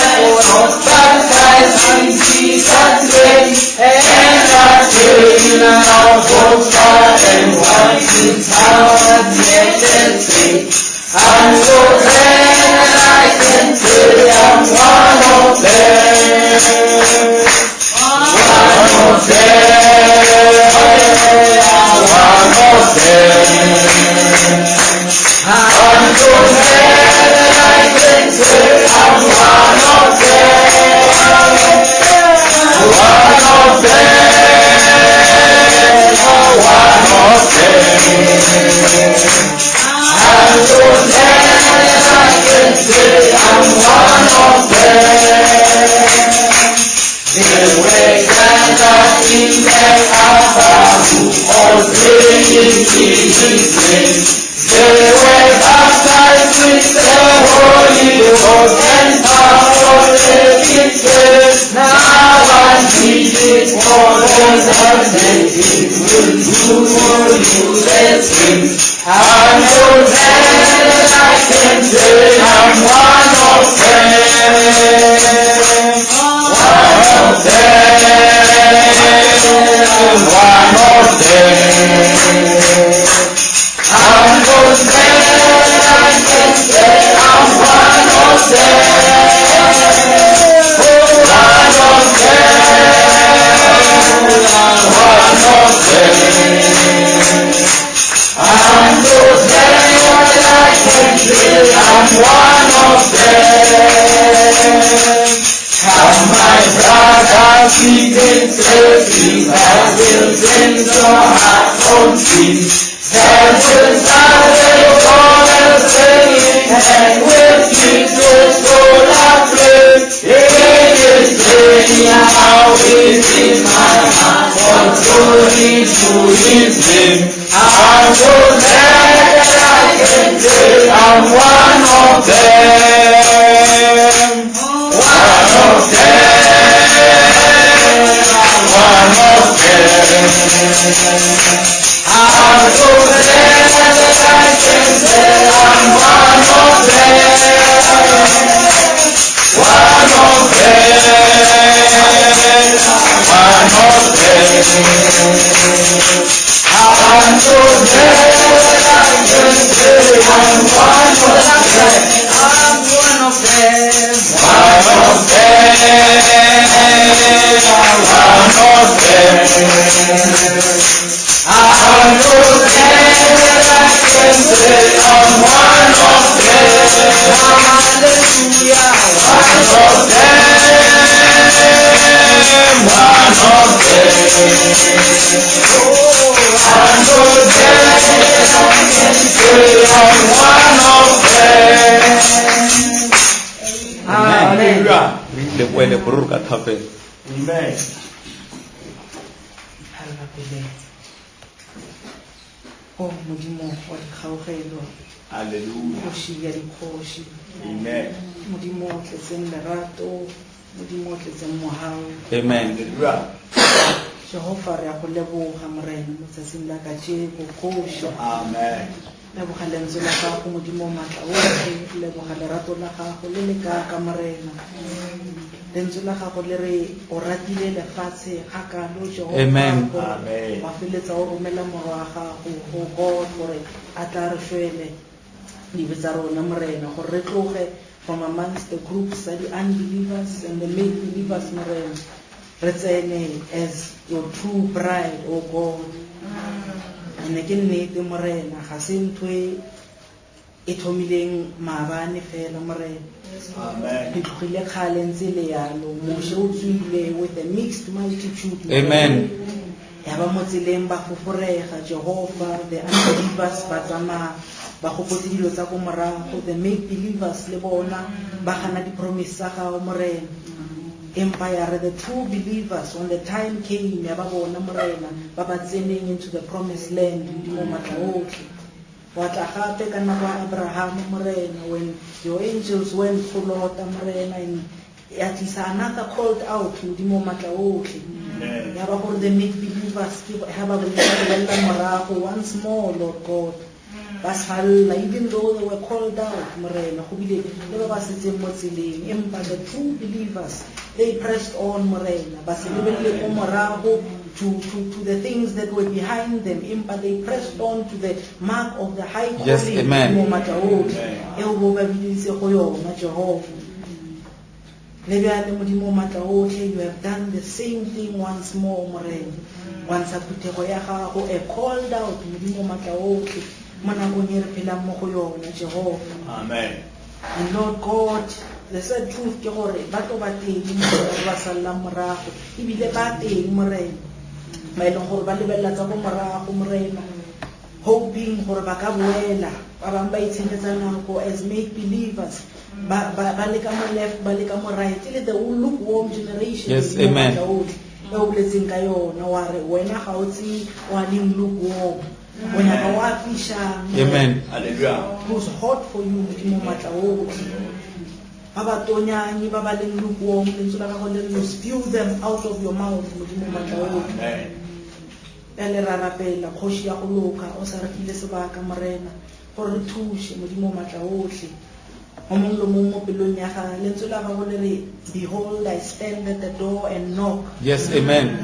of baptized in Jesus' name, and are taking out both fire and wine in power, yet and faith. I'm so glad I can say I'm one of them. One of them. One of them. I'm so glad I can say I'm one of them. One of them. One of them. I'm so glad I can say I'm one of them. They were gathered in their Abraham, all praying in His name. They were baptized with the Holy Ghost and power living faith. Now I see it for us and it will do for you the same. I'm so glad I can say I'm one of them. One of them. One of them. I'm so glad I can say I'm one of them. One of them. One of them. I'm so glad I can say I'm one of them. Come my brother, seek and safety, that will cleanse your heart from sin. That will silence all the saying, and will keep your soul aflame. It is saying how it is my heart, for glory to His name. I'm so glad I can say I'm one of them. One of them. One of them. I'm so glad I can say I'm one of them. One of them. One of them. I'm so glad I can say I'm one of them. I'm one of them. One of them. One of them. I'm so glad I can say I'm one of them. Hallelujah. One of them. One of them. I'm so glad I can say I'm one of them. Hallelujah. Le puede por ka thape. Amen. Oh, Modimo wa dikgaogelo, Hallelujah. kgoši ya dikgoši, Amen. Modimo o tletseng lerato, Modimo o tletseng mohau. Amen. Hallelujah. Jehova re a go leboga morena mo tsatsing la kajeko kgoši. Amen. Leboga lentswe la gago Modimo o maatla otlhe, leboga lerato la gago le le ka morena. Lentswe la gago le re o ratile lefatshe gakalo Jehova. Amen. Amen. Wa feletsa o romela moro wa gago go God gore a tla re fele dibe tsa rona morena gore re tloge from amongst the groups of the unbelievers and the made believers morena re tsene as your true bride, oh God. Ene ke nnete morena ga se ntwe e thomileng maabane fela morena. Ke tlogile kgale ntse le yalo moshe o tswile with a mixed multitude. Amen. Ya ba mo tseleng ba foforega Jehova, the unbelievers ba tsamaya ba gopotse dilo tsa ko morago, the make believers le bona ba gana di-promise tsa gago morena. Empa ya re the true believers, when the time came ya ba bona morena ba ba tseneng into the promised land modimo matla otlhe. Wa tla gape ka nako ya Abraham morena, when your angels went go lota morena, and ya tlisa another called out modimo matla otlhe. Ya ba gore the make believers ha ba bolela morago once more, Lord God. Even though they were called out, morena, the true believers, they pressed on morena, to the things that were behind them, but they pressed on to the mark of the high calling. Yes, amen. You have done the same thing once more, morena. Once a called out, Jehovah. Amen. And Lord God, the said truth ke gore ba tlo ba teng ba sala morago ibile ba teng morena ba ile gore ba lebella tsa go morago morena, hoping gore ba ka boela ba bang ba itshenyetsa nako as make believers ba le ka mo left ba le ka mo right, ile the lukewarm generation. Yes, amen. E o letseng ka yona wa re wena ga o tsi wa leng lukewarm. Amen. Hallelujah. It was hot for you, you spew them out of your mouth. Behold, I stand at the door and knock. Yes, amen.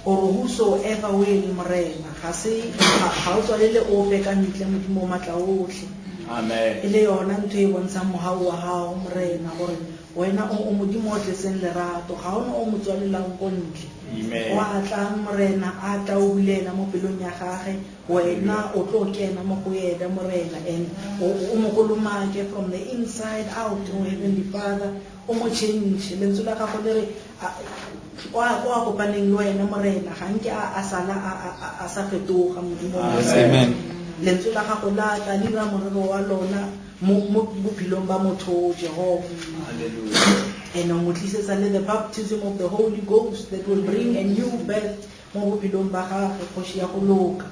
Or whosoever will morena ga se ga o tswalele ope ka ntle modimo matla otlhe. Amen. Ile yona ntho e bontshang mogao wa gago morena gore wena o modimo o tletseng lerato ga ona o mo tswalelang ko ntle. Amen. Wa tlang morena a tla o bulela mo pelong ya gage, wena o tlo kena mo go ena morena, and o mo kolomake from the inside out to Heavenly Father, o mo change lentswe la gago le re wa kopaneng le wena morena ga nke a sala a sa fetoga modimo. Amen. Lentswe la gago la tla dira morero wa lona mo bophelong ba motho Jehova. Hallelujah. And o mo tlisetsa le the baptism of the Holy Ghost that will bring a new birth mo bophelong ba gagwe kgoši ya go loka.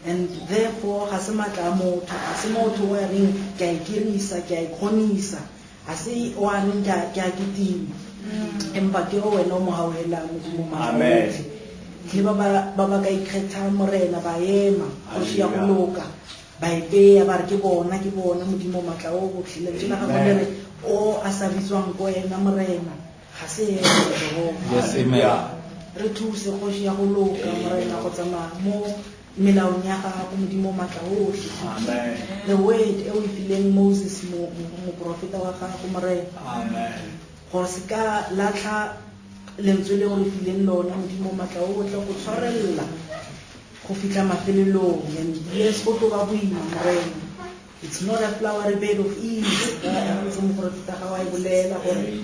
And therefore ga se matla a motho, ga se motho wa reng ke a ikirisa ke a ikgonisa, ga se wa reng ke a kitima. Empa ke o wena o mo hauhelang modimo Amen. le ba ba ka ikgethang morena ba ema kgoši ya go loka ba ipeya ba re ke bona modimo matla o botlhile ntse la ga bona re o a sa bitswang ko wena morena ga se ena Jehova. Yes, amen. Re thuse kgoši ya go loka morena go tsamaya mo melaong ya gago modimo matla otlhe. Amen. The word e o e fileng Moses mo profeta wa gago morena, Amen. gore se ka latlha lentswe le gore fileng lona modimo matla o tle go tshwarella go fitla mafelelong. And yes, go tlo ba boima morena, it's not a flowery bed of ease tse moprofeta ga wa e bolela gore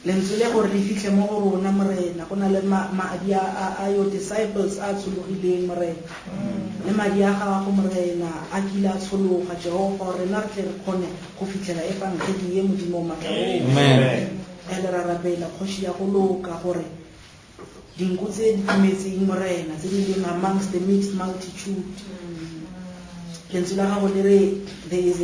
lentswe le gore le fitlhe mo go rona morena go na le madi a your disciples a tshologileng morena, le madi a gago morena a kile a tshologa Jehova gore rena re tle re kgone go fitlhela e pankgedi ye modimo matla o. Amen. Ele ra rapela kgoši ya go loka gore dinku tse di tumetseng morena tse di leng amongst the mixed multitude. Lentswe la gago le re there's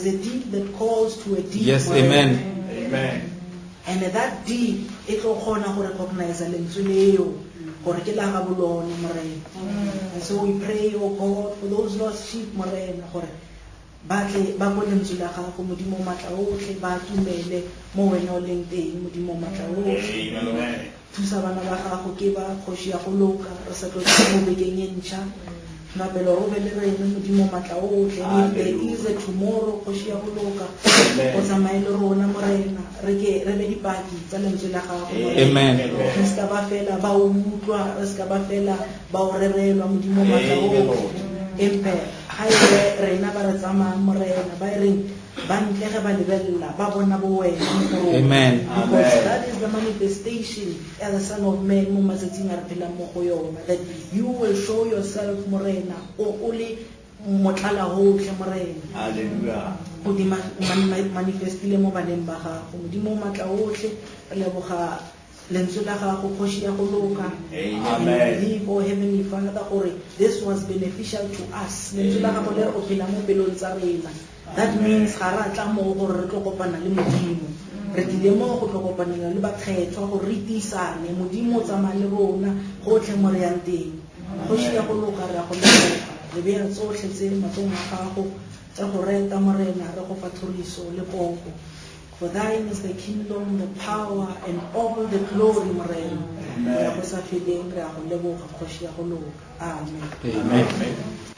a deep that calls to a deep. Yes, amen. Amen. And that deep e tlo kgona go recognize lentswe leo gore ke la ga bolone morena. And so we pray, oh God, for those lost sheep morena gore ba tle ba go lentswe la gago modimo matla otlhe ba tumele mo wena o leng teng modimo matla otlhe. Amen. Thusa bana ba gago ke ba kgoši ya go loka re sa tlo mo bekeng e ntšha ngapelo ro be le rena modimo matla otlhe there is a tomorrow kgoši ya go loka go tsamaye le rona morena re be dipaki tsa lentswe la gago Amen. re ska ba fela ba o utlwa re ska ba fela ba o rerelwa modimo matla otlhe empe ha ile rena ba re tsamaya morena ba reng ba ntle ge ba lebella ba bona bo wena Amen. because that is the manifestation as the Son of Man mo matsatsing a re phelang mo go yona, that you will show yourself morena o le motlala gotlhe morena. Hallelujah. O di manifestile mo baneng ba gago modimo matla otlhe re leboga lentswe la gago kgoši ya go loka. Amen. Believe, oh Heavenly Father, gore this was beneficial to us. Lentswe la gago le re go phela mo pelong tsa rena. That means ga ra tla mo gore re tlo kopana le modimo, re tlile mo go tlo kopanela le bakgethwa gore re tiisane modimo o tsamaya le rona gotlhe mo re yang teng. Kgoši ya go loka re a go leboga re beya tsotlhe tse matlong a gago tsa go reta morena re go fa thoriso le poko. For thine is the kingdom, the power, and all the glory, morena. Re a go sa feleng re a go leboga kgoši ya go loka. Amen. Amen.